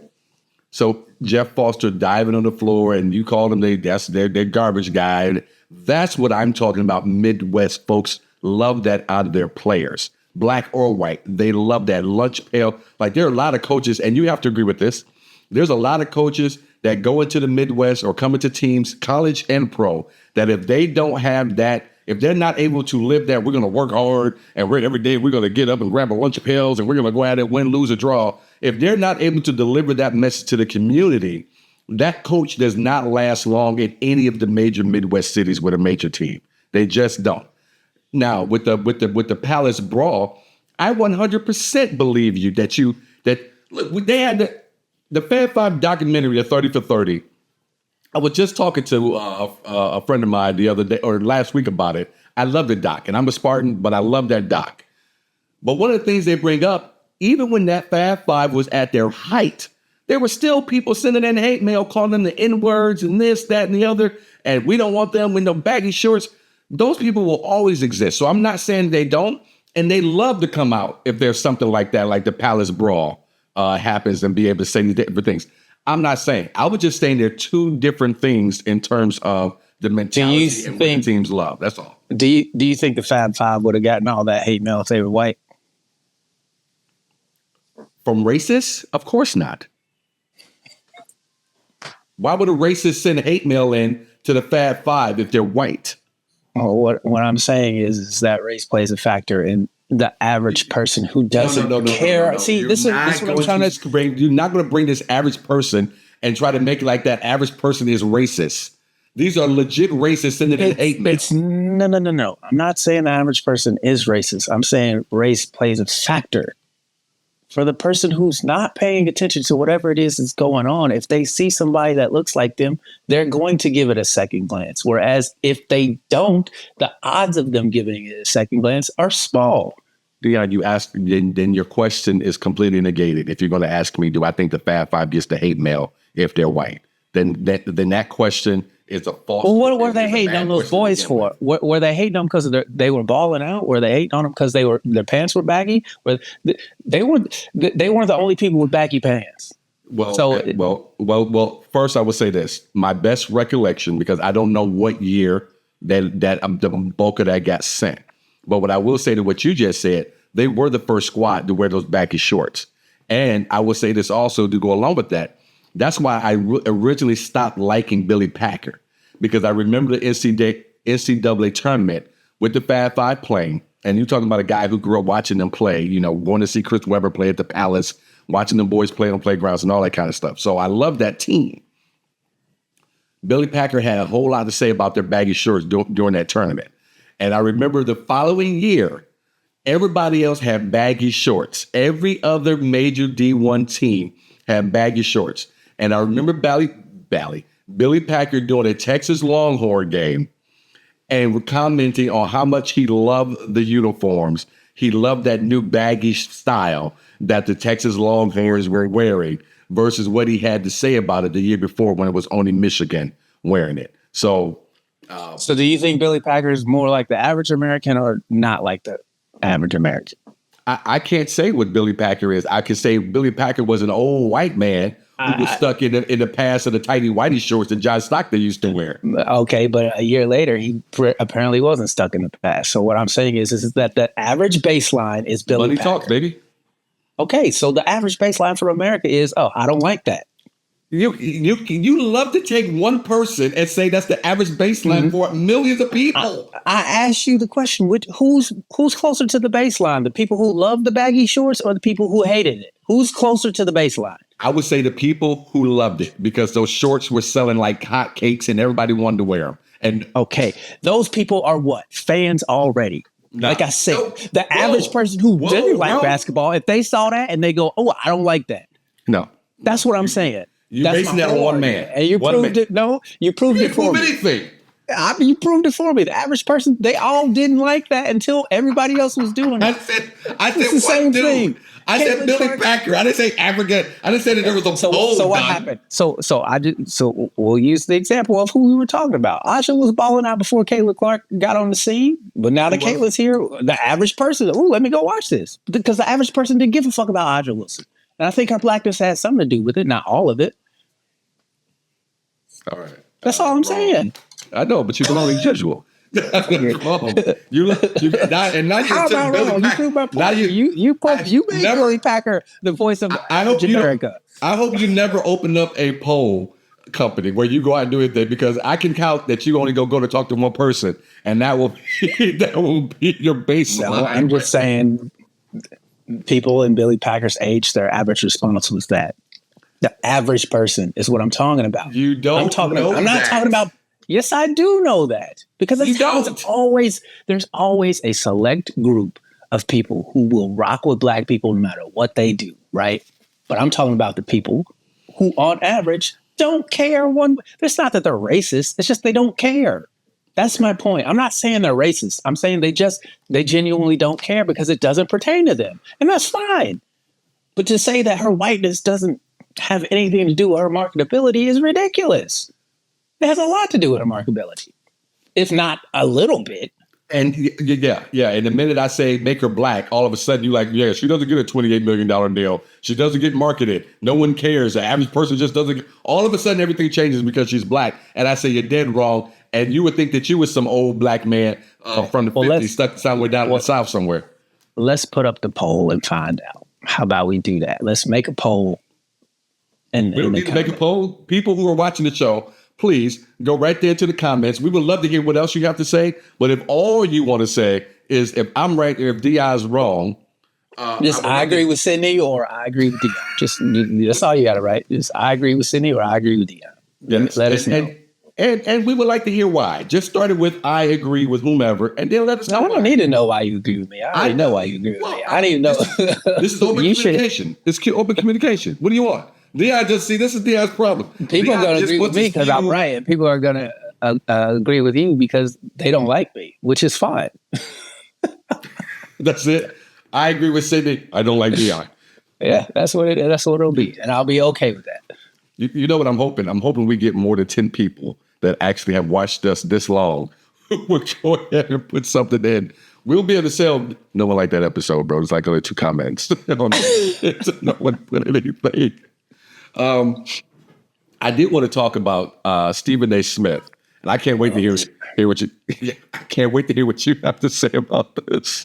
So Jeff Foster diving on the floor, and you call them their garbage guy. That's what I'm talking about. Midwest folks love that out of their players, black or white. They love that lunch pail. Like there are a lot of coaches, and you have to agree with this. There's a lot of coaches that go into the Midwest or come into teams, college and pro, that if they don't have that, if they're not able to live that, we're going to work hard and every day we're going to get up and grab a lunch of pills and we're going to go at it, win, lose, or draw. If they're not able to deliver that message to the community, that coach does not last long in any of the major Midwest cities with a major team. They just don't. Now, with the Palace brawl, I 100% believe you that look, they had the Fab Five documentary, the 30 for 30. I was just talking to a friend of mine the other day or last week about it. I love the doc, and I'm a Spartan, but I love that doc. But one of the things they bring up, even when that Fab Five was at their height, there were still people sending in hate mail, calling them the N-words and this, that, and the other. And we don't want them with no baggy shorts. Those people will always exist. So I'm not saying they don't. And they love to come out if there's something like that, like the Palace Brawl happens and be able to say these different things. I'm not saying. I was just saying they're two different things in terms of the mentality and what the teams love. That's all. Do you think the Fab Five would have gotten all that hate mail if they were white? From racists? Of course not. Why would a racist send hate mail in to the Fab Five if they're white? Oh, what I'm saying is that race plays a factor in the average person who doesn't care. See, this is what I'm trying to bring. You're not going to bring this average person and try to make it like that average person is racist. These are legit racists sending in hate mail. No. I'm not saying the average person is racist. I'm saying race plays a factor for the person who's not paying attention to whatever it is that's going on, if they see somebody that looks like them, they're going to give it a second glance. Whereas if they don't, the odds of them giving it a second glance are small. Deon, you asked, then your question is completely negated. If you're going to ask me, do I think the Fab Five gets to hate male if they're white? Then that question is a false. Well, what were they hating on those boys for? Were they hating on because they were balling out? Were they hating on them because their pants were baggy? They weren't the only people with baggy pants. Well, first I would say this. My best recollection, because I don't know what year that the bulk of that got sent. But what I will say to what you just said, they were the first squad to wear those baggy shorts. And I will say this also to go along with that. That's why I originally stopped liking Billy Packer, because I remember the NCAA tournament with the Fab Five playing. And you're talking about a guy who grew up watching them play, going to see Chris Webber play at the Palace, watching them boys play on playgrounds and all that kind of stuff. So I love that team. Billy Packer had a whole lot to say about their baggy shorts during that tournament. And I remember the following year, everybody else had baggy shorts. Every other major D1 team had baggy shorts. And I remember Billy Packer doing a Texas Longhorn game and commenting on how much he loved the uniforms. He loved that new baggy style that the Texas Longhorns were wearing versus what he had to say about it the year before when it was only Michigan wearing it. So do you think Billy Packer is more like the average American or not like the average American? I can't say what Billy Packer is. I can say Billy Packer was an old white man who was stuck in the past of the tighty whitey shorts that John Stockton used to wear. Okay, but a year later, he apparently wasn't stuck in the past. So what I'm saying is that the average baseline is Billy Money Packer. talks, baby. Okay, so the average baseline for America is, I don't like that. You love to take one person and say that's the average baseline for millions of people. I asked you the question: who's closer to the baseline? The people who love the baggy shorts or the people who hated it? Who's closer to the baseline? I would say the people who loved it, because those shorts were selling like hotcakes and everybody wanted to wear them. And okay, those people are what? Fans already. Like I said, the average person who didn't like basketball, if they saw that and they go, "Oh, I don't like that." No, that's what I'm saying. You're basing that on one man. And you proved it. No, you proved it for me. Anything. You proved it for me. The average person, they all didn't like that until everybody else was doing it. I said the same thing. I said Billy Packer. I didn't say Africa. I didn't say that there was a poll. So what happened? So we'll use the example of who we were talking about. Asha was balling out before Caitlin Clark got on the scene, but now that Caitlin's here, the average person, let me go watch this, because the average person didn't give a fuck about Aja Wilson. And I think her blackness had something to do with it, not all of it. All right. That's all I'm saying. I know, but you belong as usual. Now How am I wrong? You proved my point. You made Billy Packer the voice of America. I hope you never open up a poll company where you go out and do anything, because I can count that you only go to talk to one person, and that will be your baseline. No, I'm just saying, people in Billy Packer's age, their average response was that. The average person is what I'm talking about. You don't. I'm not talking about. Yes, I do know that, because there's always a select group of people who will rock with black people no matter what they do, right? But I'm talking about the people who, on average, don't care It's not that they're racist. It's just they don't care. That's my point. I'm not saying they're racist. I'm saying they genuinely don't care because it doesn't pertain to them, and that's fine. But to say that her whiteness doesn't have anything to do with her marketability is ridiculous. It has a lot to do with her marketability, if not a little bit. And yeah. And the minute I say make her black, all of a sudden you're like, yeah, she doesn't get a $28 million deal. She doesn't get marketed. No one cares. The average person just doesn't. All of a sudden everything changes because she's black. And I say you're dead wrong. And you would think that you was some old black man from the 50s stuck somewhere down in the South somewhere. Let's put up the poll and find out. How about we do that? Let's make a poll. And we don't need to make a poll. People who are watching the show, please go right there to the comments. We would love to hear what else you have to say. But if all you want to say is if I'm right or if D.I. is wrong. I agree with Sidney or I agree with Deon. That's all you got to write. Just I agree with Sidney or I agree with Deon. Yes. Let us know. And we would like to hear why. Just start it with I agree with whomever, and then let us know. No, I don't need to know why you agree with me. I already know why you agree with me. I didn't know. This is open communication. It's open communication. What do you want? Deon, just see, this is Deon's problem. People are going to agree with me because I'm right, and people are going to agree with you because they don't like me, which is fine. That's it. I agree with Sidney. I don't like Deon. Yeah, that's what it'll be, and I'll be okay with that. You know what I'm hoping? I'm hoping we get more than 10 people that actually have watched us this long. We'll go ahead and put something in. We'll be able to sell. No one liked that episode, bro. It's like only 2 comments. No one put anything. I did want to talk about Stephen A. Smith, and I can't wait to hear what you. I can't wait to hear what you have to say about this.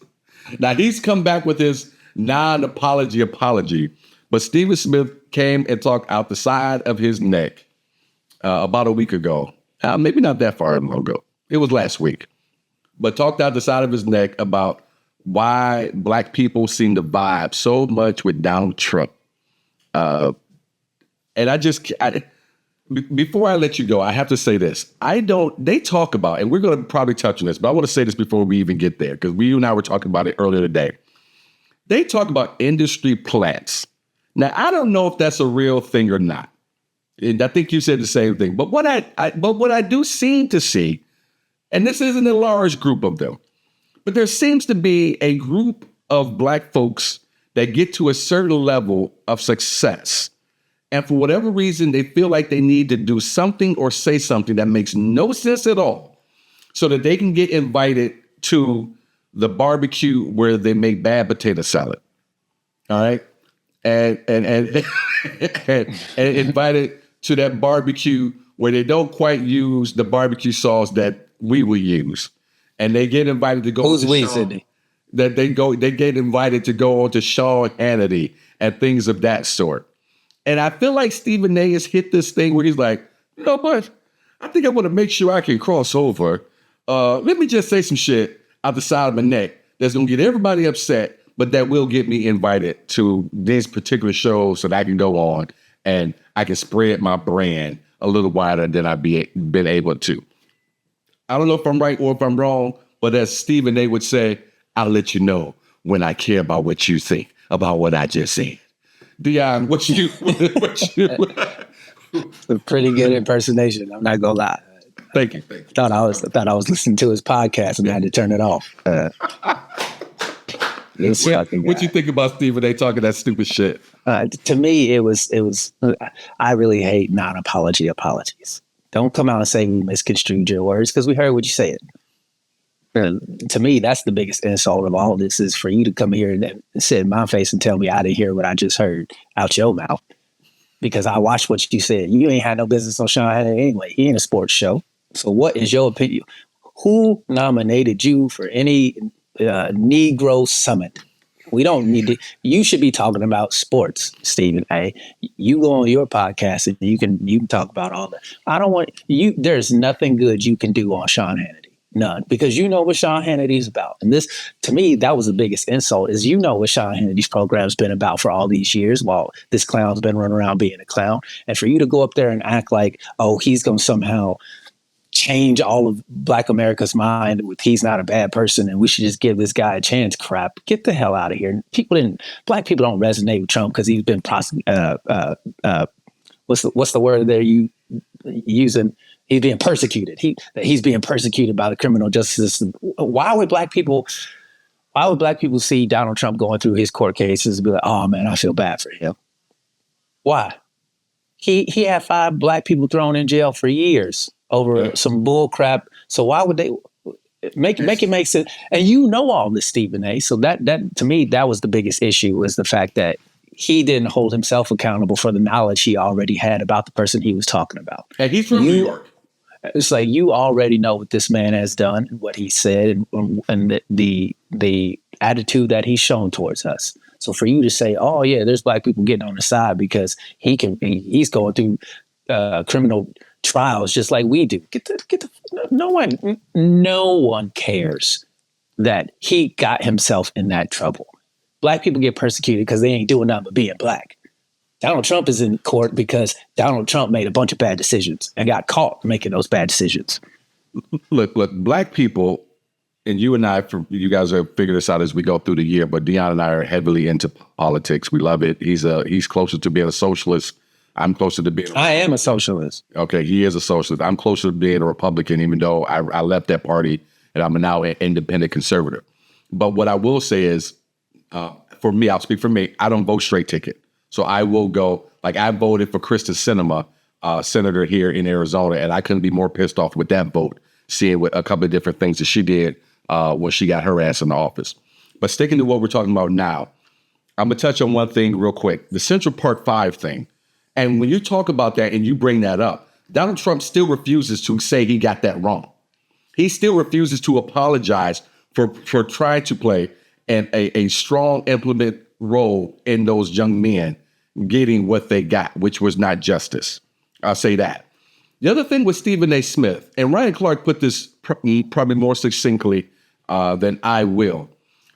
Now he's come back with his non-apology apology, but Stephen Smith came and talked out the side of his neck about a week ago. Maybe not that far ago. It was last week, but talked out the side of his neck about why Black people seem to vibe so much with Donald Trump. And before I let you go, I have to say this. They talk about, and we're going to probably touch on this, but I want to say this before we even get there, because you and I were talking about it earlier today. They talk about industry plants. Now, I don't know if that's a real thing or not. And I think you said the same thing. But what I do seem to see, and this isn't a large group of them, but there seems to be a group of Black folks that get to a certain level of success. And for whatever reason, they feel like they need to do something or say something that makes no sense at all so that they can get invited to the barbecue where they make bad potato salad. All right. And invited to that barbecue where they don't quite use the barbecue sauce that we will use. And they get invited to go. Who's we, Sidney? That they get invited to go on to Sean Hannity and things of that sort. And I feel like Stephen A. has hit this thing where he's like, you know what? I think I want to make sure I can cross over. Let me just say some shit out the side of my neck that's going to get everybody upset, but that will get me invited to these particular shows so that I can go on and I can spread my brand a little wider than I've been able to. I don't know if I'm right or if I'm wrong, but as Stephen A. would say, I'll let you know when I care about what you think about what I just said. Deon, what you? It's a pretty good impersonation. I'm not gonna lie. Thank you. Thought I was listening to his podcast and I had to turn it off. What you think about Stephen A. talking that stupid shit? To me, it was. I really hate non-apology apologies. Don't come out and say we misconstrued your words because we heard what you said. To me, that's the biggest insult of all of this is for you to come here and sit in my face and tell me I didn't hear what I just heard out your mouth because I watched what you said. You ain't had no business on Sean Hannity anyway. He ain't a sports show. So what is your opinion? Who nominated you for any Negro Summit? We don't need to. You should be talking about sports, Stephen A. You go on your podcast and you can talk about all that. I don't want you. There's nothing good you can do on Sean Hannity. None, because you know what Sean Hannity is about. And this, to me, that was the biggest insult is you know what Sean Hannity's program's been about for all these years while this clown's been running around being a clown. And for you to go up there and act like, oh, he's going to somehow change all of Black America's mind with he's not a bad person and we should just give this guy a chance crap. Get the hell out of here. Black people don't resonate with Trump because he's been what's the word there you using? He's being persecuted. He's being persecuted by the criminal justice system. Why would black people see Donald Trump going through his court cases and be like, oh man, I feel bad for him? Why? He had 5 black people thrown in jail for years over some bull crap. So why would they make it make sense? And you know all this, Stephen A. So that to me, that was the biggest issue was the fact that he didn't hold himself accountable for the knowledge he already had about the person he was talking about. And he's from New York. It's like you already know what this man has done, what he said, and the attitude that he's shown towards us. So for you to say, "Oh yeah, there's black people getting on the side because he's going through criminal trials just like we do," no one cares that he got himself in that trouble. Black people get persecuted because they ain't doing nothing but being black. Donald Trump is in court because Donald Trump made a bunch of bad decisions and got caught making those bad decisions. Look, black people, and you and I, you guys have figured this out as we go through the year, but Deon and I are heavily into politics. We love it. He's closer to being a socialist. I'm closer to being I am a socialist. Okay, he is a socialist. I'm closer to being a Republican, even though I left that party and I'm now an independent conservative. But what I will say is, for me, I'll speak for me, I don't vote straight ticket. So I will go, like I voted for Kristen Sinema, senator here in Arizona, and I couldn't be more pissed off with that vote, seeing what a couple of different things that she did when she got her ass in the office. But sticking to what we're talking about now, I'm going to touch on one thing real quick, the Central Park 5 thing. And when you talk about that and you bring that up, Donald Trump still refuses to say he got that wrong. He still refuses to apologize for trying to play a strong implement role in those young men getting what they got, which was not justice. I'll say that. The other thing with Stephen A. Smith, and Ryan Clark put this probably more succinctly than I will,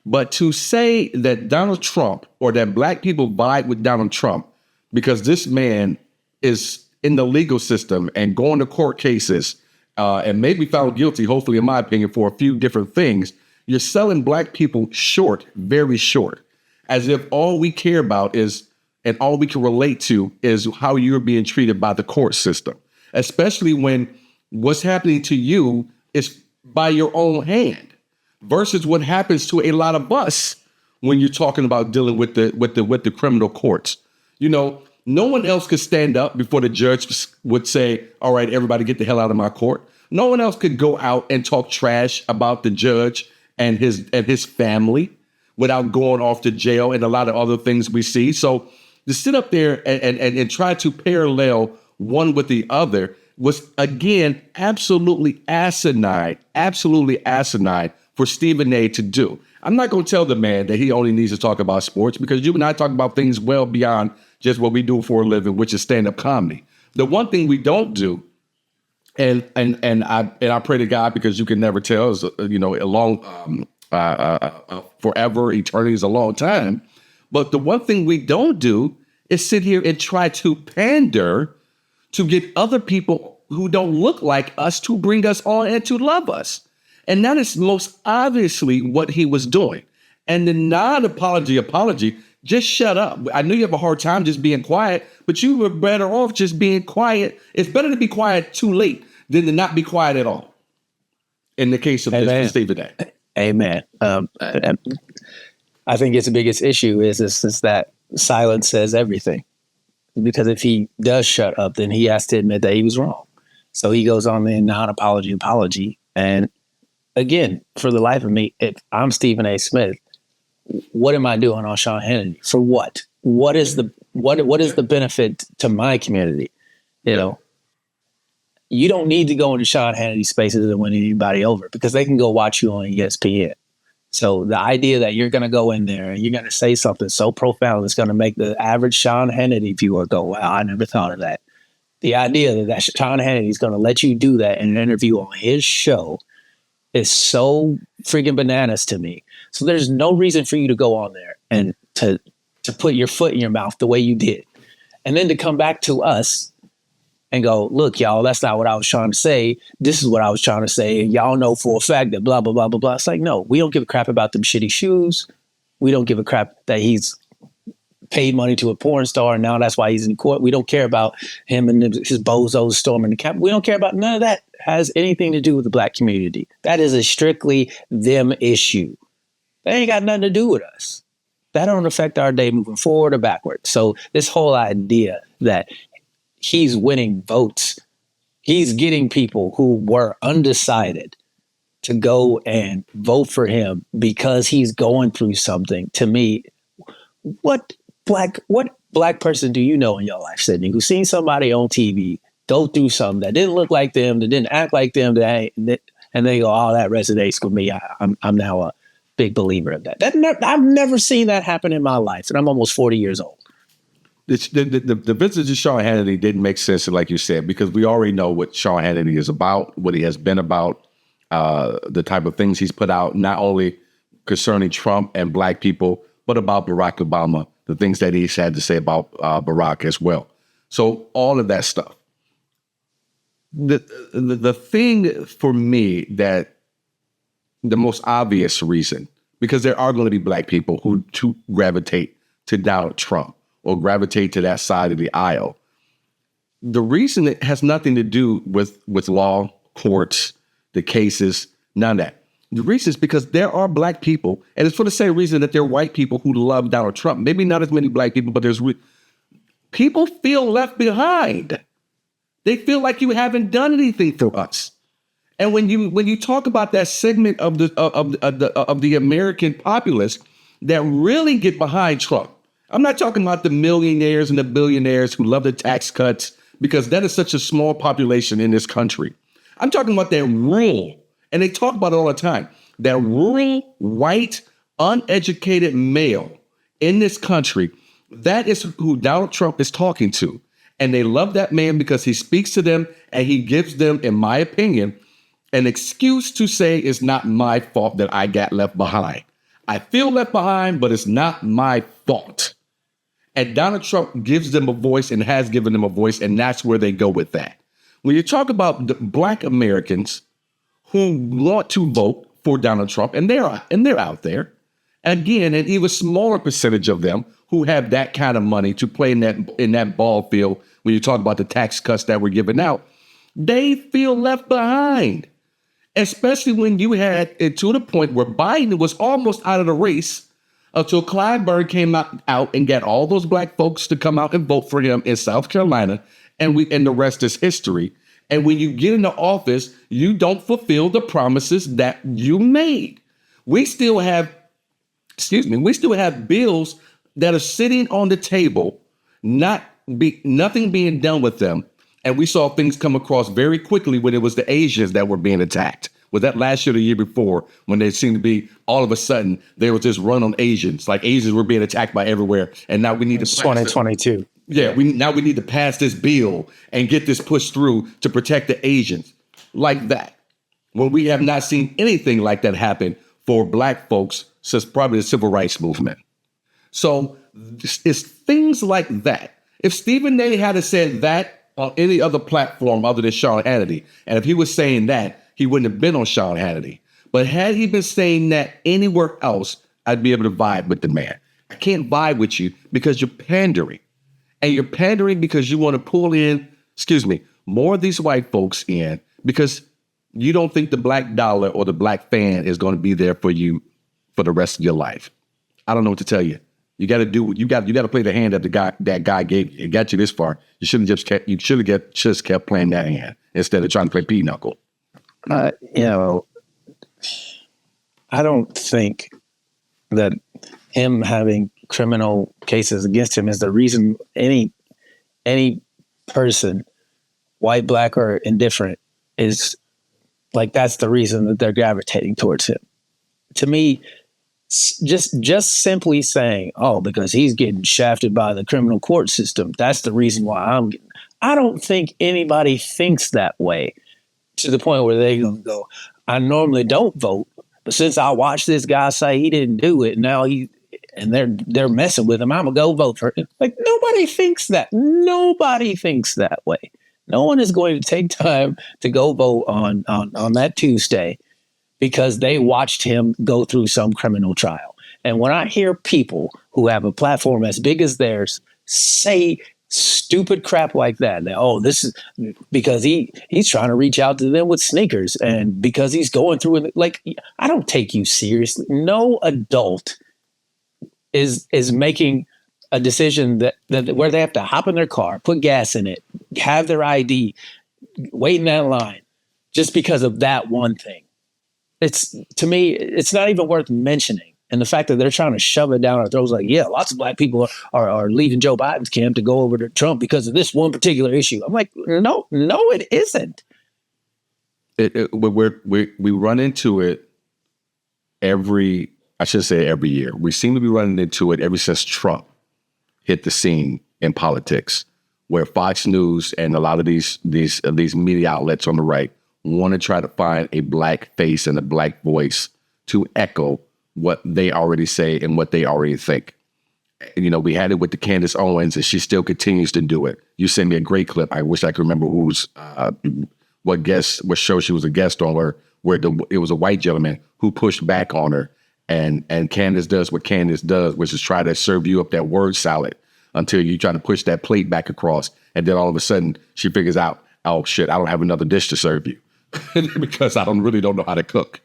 but to say that Donald Trump or that black people vibe with Donald Trump because this man is in the legal system and going to court cases and may be found guilty, hopefully, in my opinion, for a few different things, you're selling black people short, very short, as if all we care about is, and all we can relate to is how you're being treated by the court system, especially when what's happening to you is by your own hand versus what happens to a lot of us when you're talking about dealing with the criminal courts. You know, no one else could stand up before the judge would say, all right, everybody get the hell out of my court. No one else could go out and talk trash about the judge and his family without going off to jail and a lot of other things we see. So to sit up there and try to parallel one with the other was, again, absolutely asinine for Stephen A. to do. I'm not going to tell the man that he only needs to talk about sports, because you and I talk about things well beyond just what we do for a living, which is stand-up comedy. The one thing we don't do, and I pray to God, because you can never tell, is, you know, a long forever, eternity is a long time. But the one thing we don't do is sit here and try to pander to get other people who don't look like us to bring us on and to love us. And that is most obviously what he was doing. And the apology, just shut up. I know you have a hard time just being quiet, but you were better off just being quiet. It's better to be quiet too late than to not be quiet at all. In the case of this Stephen A. Amen. I think its biggest issue is that silence says everything. Because if he does shut up, then he has to admit that he was wrong. So he goes on the apology. And again, for the life of me, if I'm Stephen A. Smith, what am I doing on Sean Hannity? For what? What is the benefit to my community? You know, you don't need to go into Sean Hannity spaces and win anybody over, because they can go watch you on ESPN. So the idea that you're going to go in there and you're going to say something so profound that's going to make the average Sean Hannity viewer go, wow, I never thought of that. The idea that Sean Hannity is going to let you do that in an interview on his show is so freaking bananas to me. So there's no reason for you to go on there and to put your foot in your mouth the way you did. And then to come back to us and go, look, y'all, that's not what I was trying to say. This is what I was trying to say. And y'all know for a fact that blah, blah, blah, blah, blah. It's like, no, we don't give a crap about them shitty shoes. We don't give a crap that he's paid money to a porn star, and now that's why he's in court. We don't care about him and his bozos storming the cap. We don't care about none of that. Has anything to do with the black community. That is a strictly them issue. That ain't got nothing to do with us. That don't affect our day moving forward or backward. So this whole idea that he's winning votes, he's getting people who were undecided to go and vote for him because he's going through something. To me, what black person do you know in your life, Sidney, who's seen somebody on TV go through something that didn't look like them, that didn't act like them, and they go, oh, that resonates with me. I'm now a big believer of that. I've never seen that happen in my life, and I'm almost 40 years old. The visit to Sean Hannity didn't make sense, like you said, because we already know what Sean Hannity is about, what he has been about, the type of things he's put out, not only concerning Trump and black people, but about Barack Obama, the things that he's had to say about Barack as well. So all of that stuff. The thing for me that the most obvious reason, because there are going to be black people who gravitate to Donald Trump or gravitate to that side of the aisle. The reason it has nothing to do with law, courts, the cases, none of that. The reason is because there are black people, and it's for the same reason that there are white people who love Donald Trump. Maybe not as many black people, but people feel left behind. They feel like you haven't done anything for us. And when you talk about that segment of the American populace that really get behind Trump, I'm not talking about the millionaires and the billionaires who love the tax cuts, because that is such a small population in this country. I'm talking about that rural. And they talk about it all the time. That rural, white, uneducated male in this country, that is who Donald Trump is talking to. And they love that man because he speaks to them and he gives them, in my opinion, an excuse to say it's not my fault that I got left behind. I feel left behind, but it's not my fault. And Donald Trump gives them a voice and has given them a voice, and that's where they go with that. When you talk about the black Americans who want to vote for Donald Trump, and they're out there. Again, an even smaller percentage of them who have that kind of money to play in that ball field. When you talk about the tax cuts that were given out, they feel left behind, especially when you had it to the point where Biden was almost out of the race until Clyburn came out and got all those black folks to come out and vote for him in South Carolina, and the rest is history. And when you get into office, you don't fulfill the promises that you made. We still have bills that are sitting on the table, nothing being done with them. And we saw things come across very quickly when it was the Asians that were being attacked. Was that last year or the year before, when they seemed to be, all of a sudden, there was this run on Asians, like Asians were being attacked by everywhere. And now we need to 2022. Yeah, we need to pass this bill and get this pushed through to protect the Asians, like that. When we have not seen anything like that happen for black folks since probably the civil rights movement. So it's things like that. If Stephen A. had said that on any other platform other than Sean Hannity, and if he was saying that, he wouldn't have been on Sean Hannity. But had he been saying that anywhere else, I'd be able to vibe with the man. I can't vibe with you because you're pandering. And you're pandering because you want to pull in, more of these white folks in because you don't think the black dollar or the black fan is going to be there for you for the rest of your life. I don't know what to tell you. You got to do. You got to play the hand that that guy gave you. It got you this far. You should have just kept playing that hand instead of trying to play pinochle. I don't think that him having criminal cases against him is the reason any person, white, black, or indifferent, is like, that's the reason that they're gravitating towards him. To me, just simply saying, oh, because he's getting shafted by the criminal court system, that's the reason why I don't think anybody thinks that way to the point where they're going to go, I normally don't vote, but since I watched this guy say he didn't do it, now they're messing with him, I'm gonna go vote for him. Like, nobody thinks that. Nobody thinks that way. No one is going to take time to go vote on that Tuesday because they watched him go through some criminal trial. And when I hear people who have a platform as big as theirs say stupid crap like that, this is because he's trying to reach out to them with sneakers, and because he's going through it, like, I don't take you seriously. No adult is making a decision that where they have to hop in their car, put gas in it, have their ID, wait in that line just because of that one thing. To me, it's not even worth mentioning. And the fact that they're trying to shove it down our throats, like, yeah, lots of black people are leaving Joe Biden's camp to go over to Trump because of this one particular issue. I'm like, no, it isn't. We run into it every year. We seem to be running into it ever since Trump hit the scene in politics, where Fox News and a lot of these media outlets on the right want to try to find a black face and a black voice to echo what they already say and what they already think. You know, we had it with the Candace Owens, and she still continues to do it. You sent me a great clip. I wish I could remember what show she was a guest on, where it was a white gentleman who pushed back on her, and Candace does what Candace does, which is try to serve you up that word salad until you try to push that plate back across, and then all of a sudden she figures out, oh shit, I don't have another dish to serve you because I really don't know how to cook.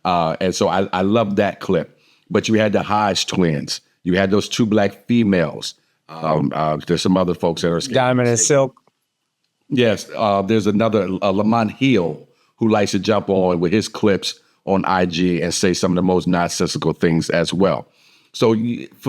And so I love that clip. But you had the Hodge twins. You had those two black females. There's some other folks that are Diamond and Silk. Yes, there's another Lamont Hill who likes to jump on with his clips on IG and say some of the most nonsensical things as well. So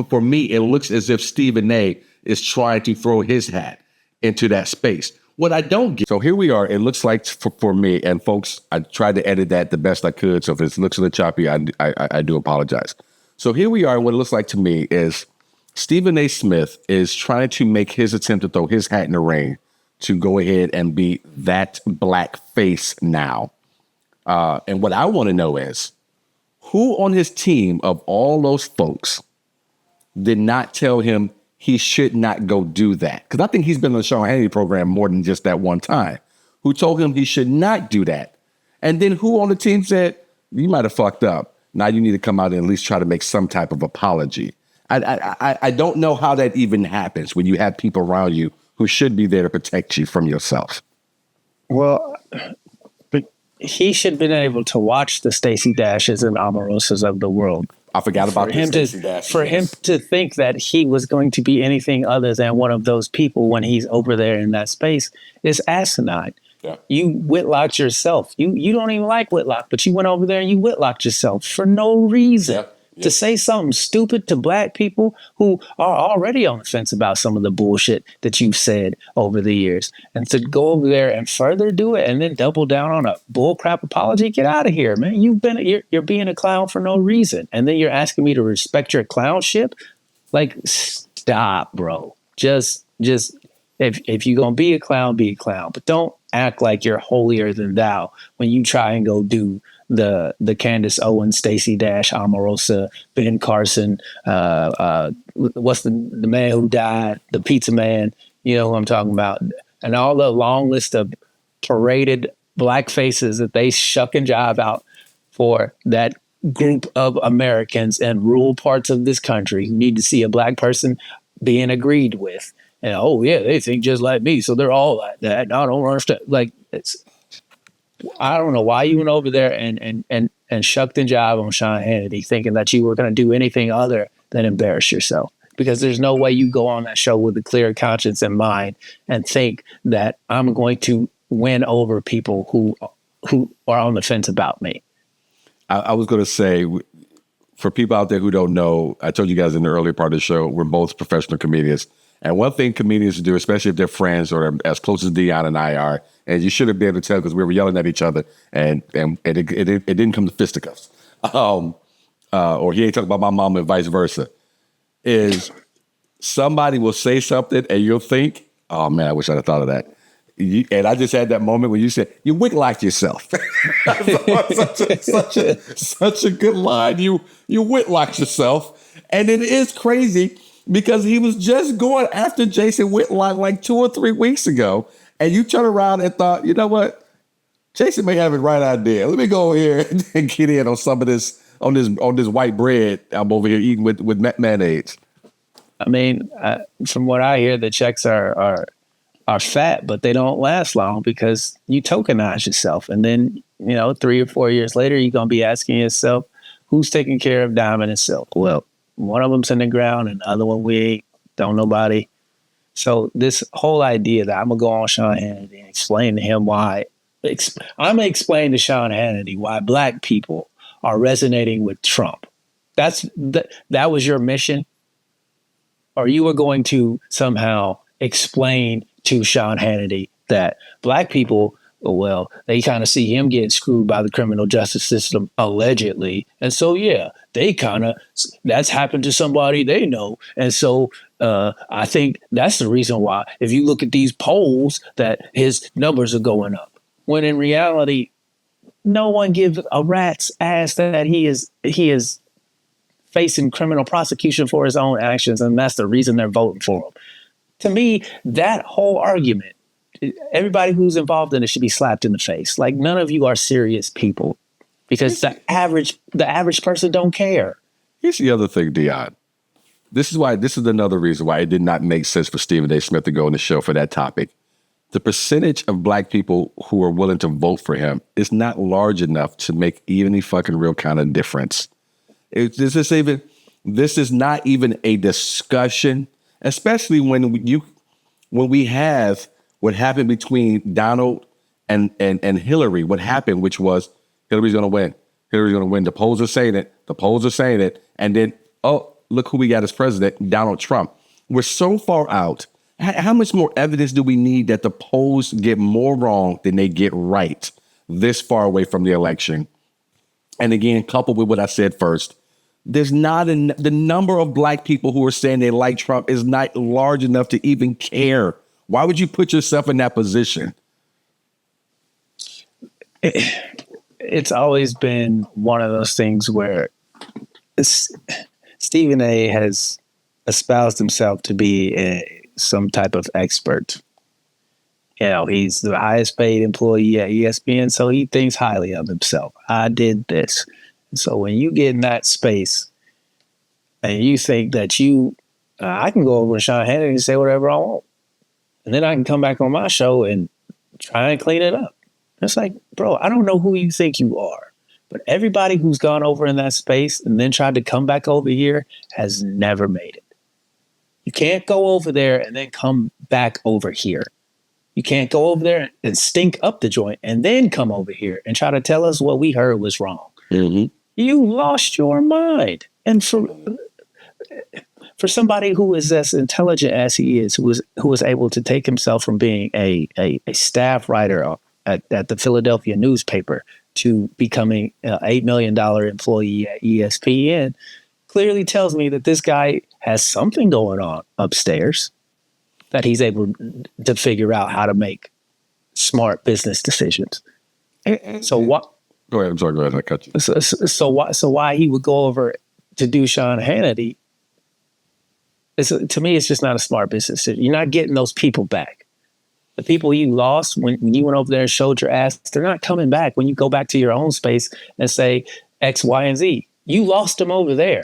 for me, it looks as if Stephen A. is trying to throw his hat into that space. What I don't get, so here we are. It looks like for me, and folks, I tried to edit that the best I could. So if it looks a little choppy, I do apologize. So here we are. What it looks like to me is Stephen A. Smith is trying to make his attempt to throw his hat in the ring to go ahead and be that black face now. And what I want to know is who on his team of all those folks did not tell him he should not go do that? Because I think he's been on the Sean Hannity program more than just that one time. Who told him he should not do that? And then who on the team said, you might have fucked up. Now you need to come out and at least try to make some type of apology. I don't know how that even happens when you have people around you who should be there to protect you from yourself. Well, but he should have been able to watch the Stacey Dashes and Omarosas of the world. I forgot about him for him to think that he was going to be anything other than one of those people when he's over there in that space is asinine. Yeah. You whitlocked yourself. You don't even like Whitlock, but you went over there and you whitlocked yourself for no reason. Yeah. To say something stupid to black people who are already on the fence about some of the bullshit that you've said over the years, and to go over there and further do it and then double down on a bullcrap apology, get out of here, man. You're being a clown for no reason, and then you're asking me to respect your clownship. Like, stop, bro. Just if you're gonna be a clown, but don't act like you're holier than thou when you try and go do the Candace Owens, Stacey Dash, Omarosa, Ben Carson, what's the man who died, the pizza man, you know who I'm talking about, and all the long list of paraded black faces that they shuck and jive out for that group of Americans in rural parts of this country who need to see a black person being agreed with. And, oh, yeah, they think just like me, so they're all like that. I don't understand. Like, I don't know why you went over there and shucked and jived on Sean Hannity thinking that you were going to do anything other than embarrass yourself. Because there's no way you go on that show with a clear conscience in mind and think that I'm going to win over people who are on the fence about me. I was going to say, for people out there who don't know, I told you guys in the earlier part of the show, we're both professional comedians. And one thing comedians do, especially if they're friends or as close as Deon and I are, and you should have been able to tell because we were yelling at each other and it didn't come to fisticuffs. Or he ain't talking about my mom and vice versa. Is somebody will say something and you'll think, oh man, I wish I'd have thought of that. And I just had that moment when you said, you whitlocked yourself. such a good line. You whitlocked yourself. And it is crazy because he was just going after Jason Whitlock like 2 or 3 weeks ago. And you turn around and thought, you know what? Jason may have the right idea. Let me go over here and get in on some of this, on this white bread I'm over here eating with mayonnaise. I mean, from what I hear, the checks are fat, but they don't last long because you tokenize yourself. And then, 3 or 4 years later, you're going to be asking yourself, who's taking care of Diamond and Silk? Well, one of them's in the ground and the other one we ain't, don't nobody. So this whole idea that I'm going to go on Sean Hannity and explain to him why, I'm going to explain to Sean Hannity why black people are resonating with Trump. That was your mission? Or you were going to somehow explain to Sean Hannity that black people, well, they kind of see him getting screwed by the criminal justice system, allegedly. And so, yeah, that's happened to somebody they know. And so I think that's the reason why, if you look at these polls, that his numbers are going up. When in reality, no one gives a rat's ass that he is facing criminal prosecution for his own actions, and that's the reason they're voting for him. To me, that whole argument, everybody who's involved in it should be slapped in the face. Like, none of you are serious people, because the average person don't care. Here's the other thing, Deon. This is another reason why it did not make sense for Stephen A. Smith to go on the show for that topic. The percentage of black people who are willing to vote for him is not large enough to make even a fucking real kind of difference. This is not even a discussion, especially when we have what happened between Donald and Hillary. What happened, which was Hillary's going to win. Hillary's going to win. The polls are saying it. And then, oh, look who we got as president, Donald Trump. We're so far out. How much more evidence do we need that the polls get more wrong than they get right this far away from the election? And again, coupled with what I said first, there's not the number of black people who are saying they like Trump is not large enough to even care. Why would you put yourself in that position? It's always been one of those things where Stephen A. has espoused himself to be some type of expert. You know, he's the highest paid employee at ESPN, so he thinks highly of himself. I did this. So when you get in that space and you think that I can go over to Sean Hannity and say whatever I want, and then I can come back on my show and try and clean it up. It's like, bro, I don't know who you think you are, but everybody who's gone over in that space and then tried to come back over here has never made it. You can't go over there and then come back over here. You can't go over there and stink up the joint and then come over here and try to tell us what we heard was wrong. Mm-hmm. You lost your mind. And for somebody who is as intelligent as he is, who was able to take himself from being a staff writer at the Philadelphia newspaper to becoming an $8 million employee at ESPN, clearly tells me that this guy has something going on upstairs, that he's able to figure out how to make smart business decisions. So what? Go ahead. I'm sorry. Go ahead. I cut you. So why he would go over to do Sean Hannity? To me, it's just not a smart business decision. You're not getting those people back. The people you lost when you went over there and showed your ass, they're not coming back when you go back to your own space and say X, Y, and Z. You lost them over there.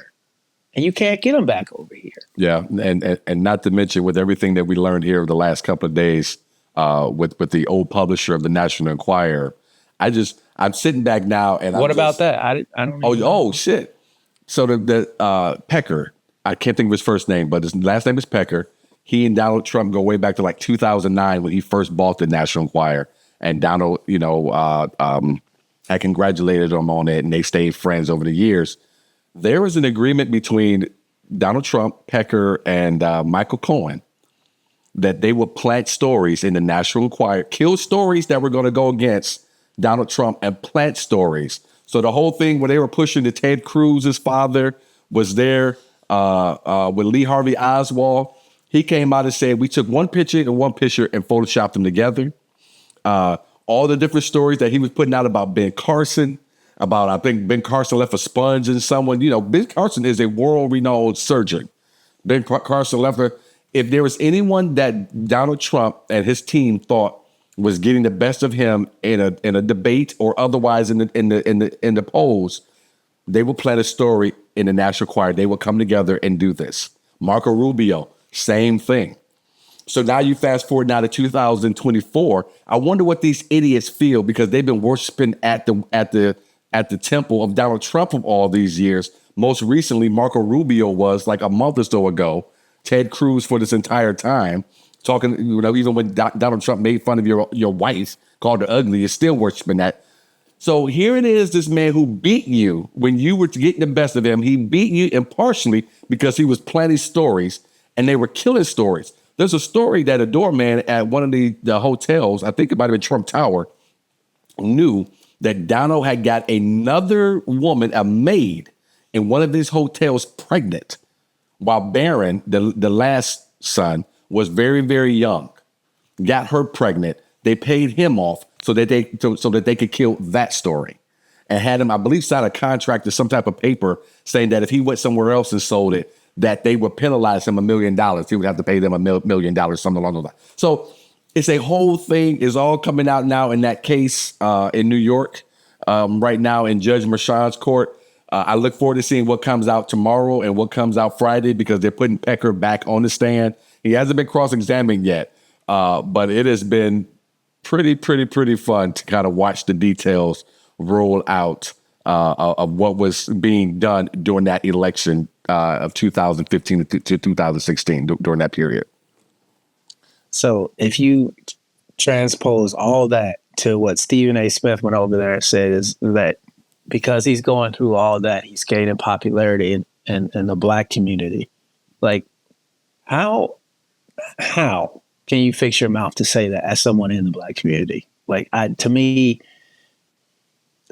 And you can't get them back over here. Yeah, and not to mention with everything that we learned here over the last couple of days with the old publisher of the National Enquirer, I'm sitting back now and what about that? I don't know. Oh shit! So the Pecker, I can't think of his first name, but his last name is Pecker. He and Donald Trump go way back to like 2009 when he first bought the National Enquirer, and Donald, had congratulated him on it, and they stayed friends over the years. There was an agreement between Donald Trump, Pecker, and Michael Cohen that they would plant stories in the National Enquirer, kill stories that were going to go against Donald Trump and plant stories. So the whole thing where they were pushing the Ted Cruz's father was there with Lee Harvey Oswald. He came out and said, we took one picture and photoshopped them together. All the different stories that he was putting out about Ben Carson, about, I think Ben Carson left a sponge in someone. Ben Carson is a world-renowned surgeon. Ben Carson left her. If there was anyone that Donald Trump and his team thought was getting the best of him in a debate or otherwise in the polls, they would plant a story in the National Enquirer. They would come together and do this. Marco Rubio, same thing. So now you fast forward now to 2024. I wonder what these idiots feel because they've been worshiping at the temple of Donald Trump of all these years. Most recently, Marco Rubio was like a month or so ago. Ted Cruz for this entire time, talking, even when Donald Trump made fun of your wife, called her ugly, is still worshiping that. So here it is, this man who beat you when you were getting the best of him. He beat you impartially because he was planting stories and they were killing stories. There's a story that a doorman at one of the hotels, I think it might have been Trump Tower, knew that Donald had got another woman, a maid, in one of these hotels pregnant, while Barron, the last son, was very, very young, got her pregnant. They paid him off so that they could kill that story. and had him, I believe, sign a contract or some type of paper saying that if he went somewhere else and sold it, that they would penalize him $1 million. He would have to pay them $1 million, something along those lines. So it's a whole thing is all coming out now in that case in New York right now in Judge Merchan's court. I look forward to seeing what comes out tomorrow and what comes out Friday because they're putting Pecker back on the stand. He hasn't been cross-examined yet, but it has been pretty fun to kind of watch the details roll out of what was being done during that election of 2015 to 2016 during that period. So if you transpose all that to what Stephen A. Smith went over there and said is that because he's going through all that, he's gaining popularity in the Black community. Like, how can you fix your mouth to say that as someone in the Black community? Like, to me,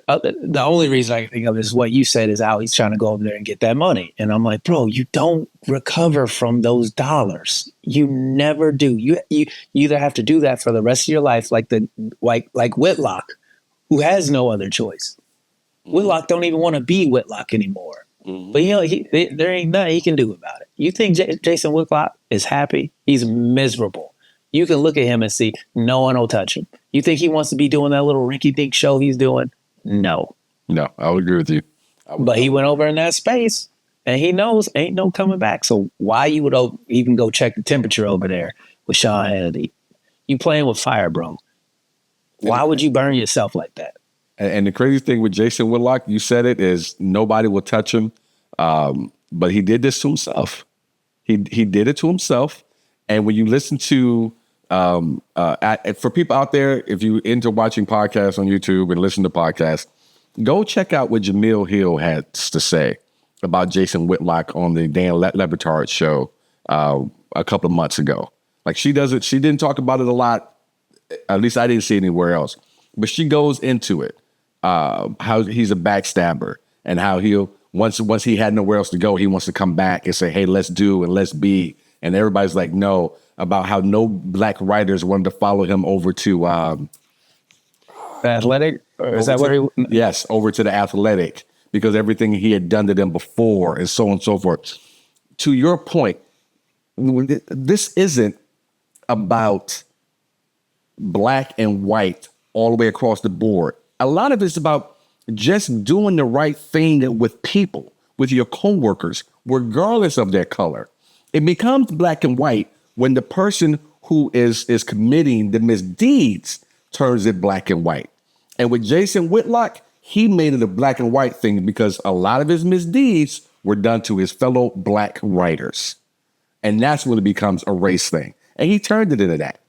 the only reason I can think of is what you said is how he's trying to go over there and get that money. And I'm like, bro, you don't recover from those dollars. You never do. You either have to do that for the rest of your life, like Whitlock, who has no other choice. Whitlock don't even want to be Whitlock anymore. Mm-hmm. But there ain't nothing he can do about it. You think Jason Whitlock is happy? He's miserable. You can look at him and see no one will touch him. You think he wants to be doing that little rinky-dink show he's doing? No, I would agree with you. But he went over in that space, and he knows ain't no coming back. So why you would even go check the temperature over there with Sean Hannity? You playing with fire, bro. Why would you burn yourself like that? And the crazy thing with Jason Whitlock, you said it, is nobody will touch him. But he did this to himself. He did it to himself. And when you listen to, for people out there, if you into watching podcasts on YouTube and listen to podcasts, go check out what Jamil Hill had to say about Jason Whitlock on the Dan Le Batard show a couple of months ago. Like she didn't talk about it a lot. At least I didn't see it anywhere else. But she goes into it. How he's a backstabber and how he'll once he had nowhere else to go, he wants to come back and say, hey, let's do and let's be. And everybody's like, no, about how no Black writers wanted to follow him over to Athletic? Or is that where he? Yes, over to the Athletic because everything he had done to them before and so on and so forth. To your point, this isn't about Black and white all the way across the board. A lot of it's about just doing the right thing with people, with your coworkers, regardless of their color. It becomes black and white when the person who is committing the misdeeds turns it black and white. And with Jason Whitlock, he made it a black and white thing because a lot of his misdeeds were done to his fellow Black writers. And that's when it becomes a race thing. And he turned it into that.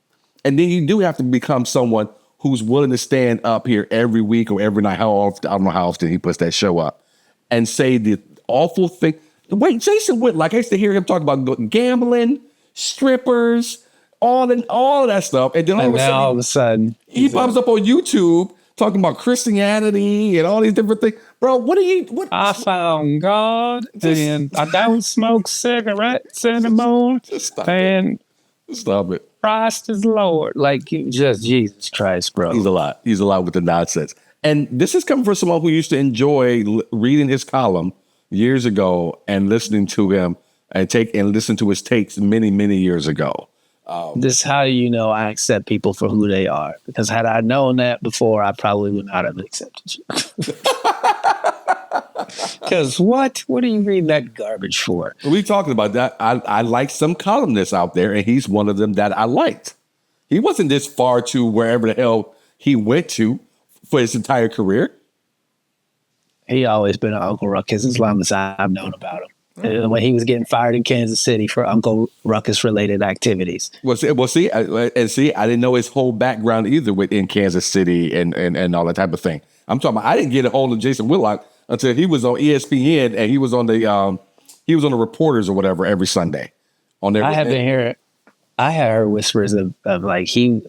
And then you do have to become someone who's willing to stand up here every week or every night, how often, I don't know how often he puts that show up, and say the awful thing. Wait, Jason Whitlock, I used to hear him talk about gambling, strippers, all of that stuff. And then all of a sudden, he pops up on YouTube talking about Christianity and all these different things. Bro, what? I found God and I don't smoke cigarettes anymore. Stop it. Christ is Lord. Like, just Jesus Christ, bro. He's a lot with the nonsense. And this is coming from someone who used to enjoy reading his column years ago and listening to him and listen to his takes many, many years ago. This is how you know I accept people for who they are. Because had I known that before, I probably would not have accepted you. Because what are you reading that garbage for? We talking about that. I like some columnists out there, and he's one of them that I liked. He wasn't this far to wherever the hell he went to for his entire career. He always been an Uncle Ruckus as long as I've known about him. When he was getting fired in Kansas City for Uncle Ruckus related activities. I didn't know his whole background either within Kansas City and all that type of thing. I'm talking about, I didn't get a hold of Jason Whitlock until he was on ESPN and he was on the Reporters or whatever every Sunday. I had heard whispers of like she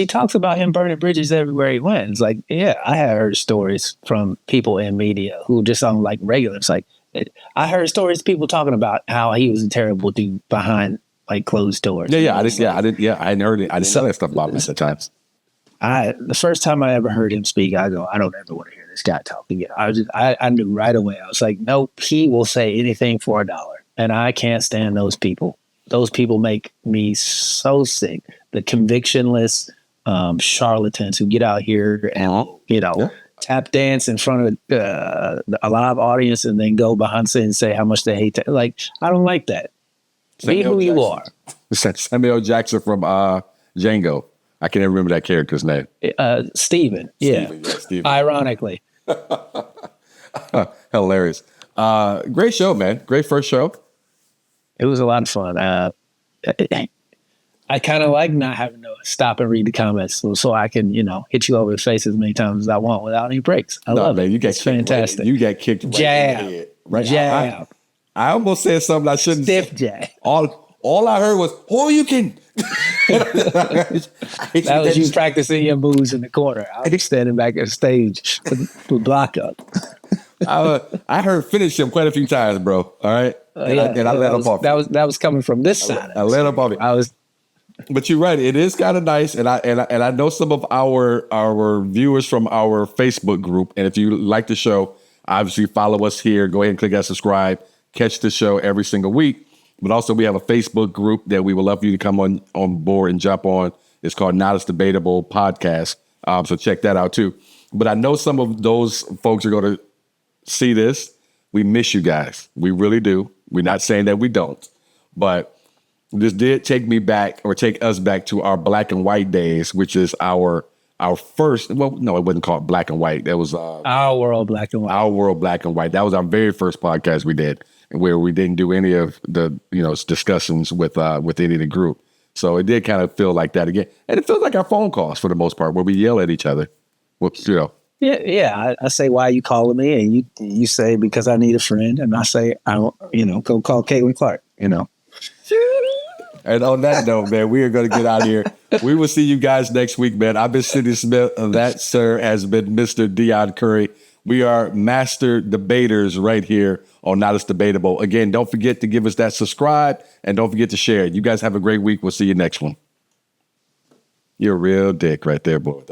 talks about him burning bridges everywhere he went. It's like, yeah, I had heard stories from people in media who just on like regular. It's like, I heard stories, people talking about how he was a terrible dude behind like closed doors. I hadn't heard it. I didn't know that stuff about him at times. The first time I ever heard him speak, I go, I don't ever want to hear this guy talking. I knew right away. I was like, nope, he will say anything for $1. And I can't stand those people. Those people make me so sick. The convictionless charlatans who get out here and, tap dance in front of a live audience and then go behind and say how much they hate that. Like, I don't like that. Be who you are. Samuel Jackson from Django. I can't even remember that character's name. Steven. Yeah. Steven. Ironically. Hilarious. Great show, man. Great first show. It was a lot of fun. I kind of like not having to stop and read the comments so I can, hit you over the face as many times as I want without any breaks. I love it. It's fantastic. Right, you got kicked right jab. in the head. Right? Jab. I almost said something I shouldn't say. Stiff jab. All I heard was, "Oh, you can." That was you practicing your moves in the corner. I was standing back at the stage with block up. I heard finish him quite a few times, bro. All right, and I let him off. That was coming from this side. I let him off. But you're right. It is kind of nice, and I know some of our viewers from our Facebook group. And if you like the show, obviously follow us here. Go ahead and click that subscribe. Catch the show every single week. But also, we have a Facebook group that we would love for you to come on board and jump on. It's called Not As Debatable Podcast. So check that out too. But I know some of those folks are going to see this. We miss you guys. We really do. We're not saying that we don't, but this did take us back to our black and white days, which is our first. Well, no, it wasn't called Black and White. That was Our World Black and White. Our World Black and White. That was our very first podcast we did, where we didn't do any of the discussions with any of the group. So it did kind of feel like that again, and it feels like our phone calls for the most part, where we yell at each other. Yeah. I say, why are you calling me? And you say, because I need a friend. And I say, I don't, go call Caitlin Clark. And on that note, man, we are going to get out of here. We will see you guys next week, man. I've been Sidney Smith. That, sir, has been Mr. Deon Curry. We are master debaters right here on Not As Debatable. Again, don't forget to give us that subscribe and don't forget to share it. You guys have a great week. We'll see you next one. You're a real dick right there, boy.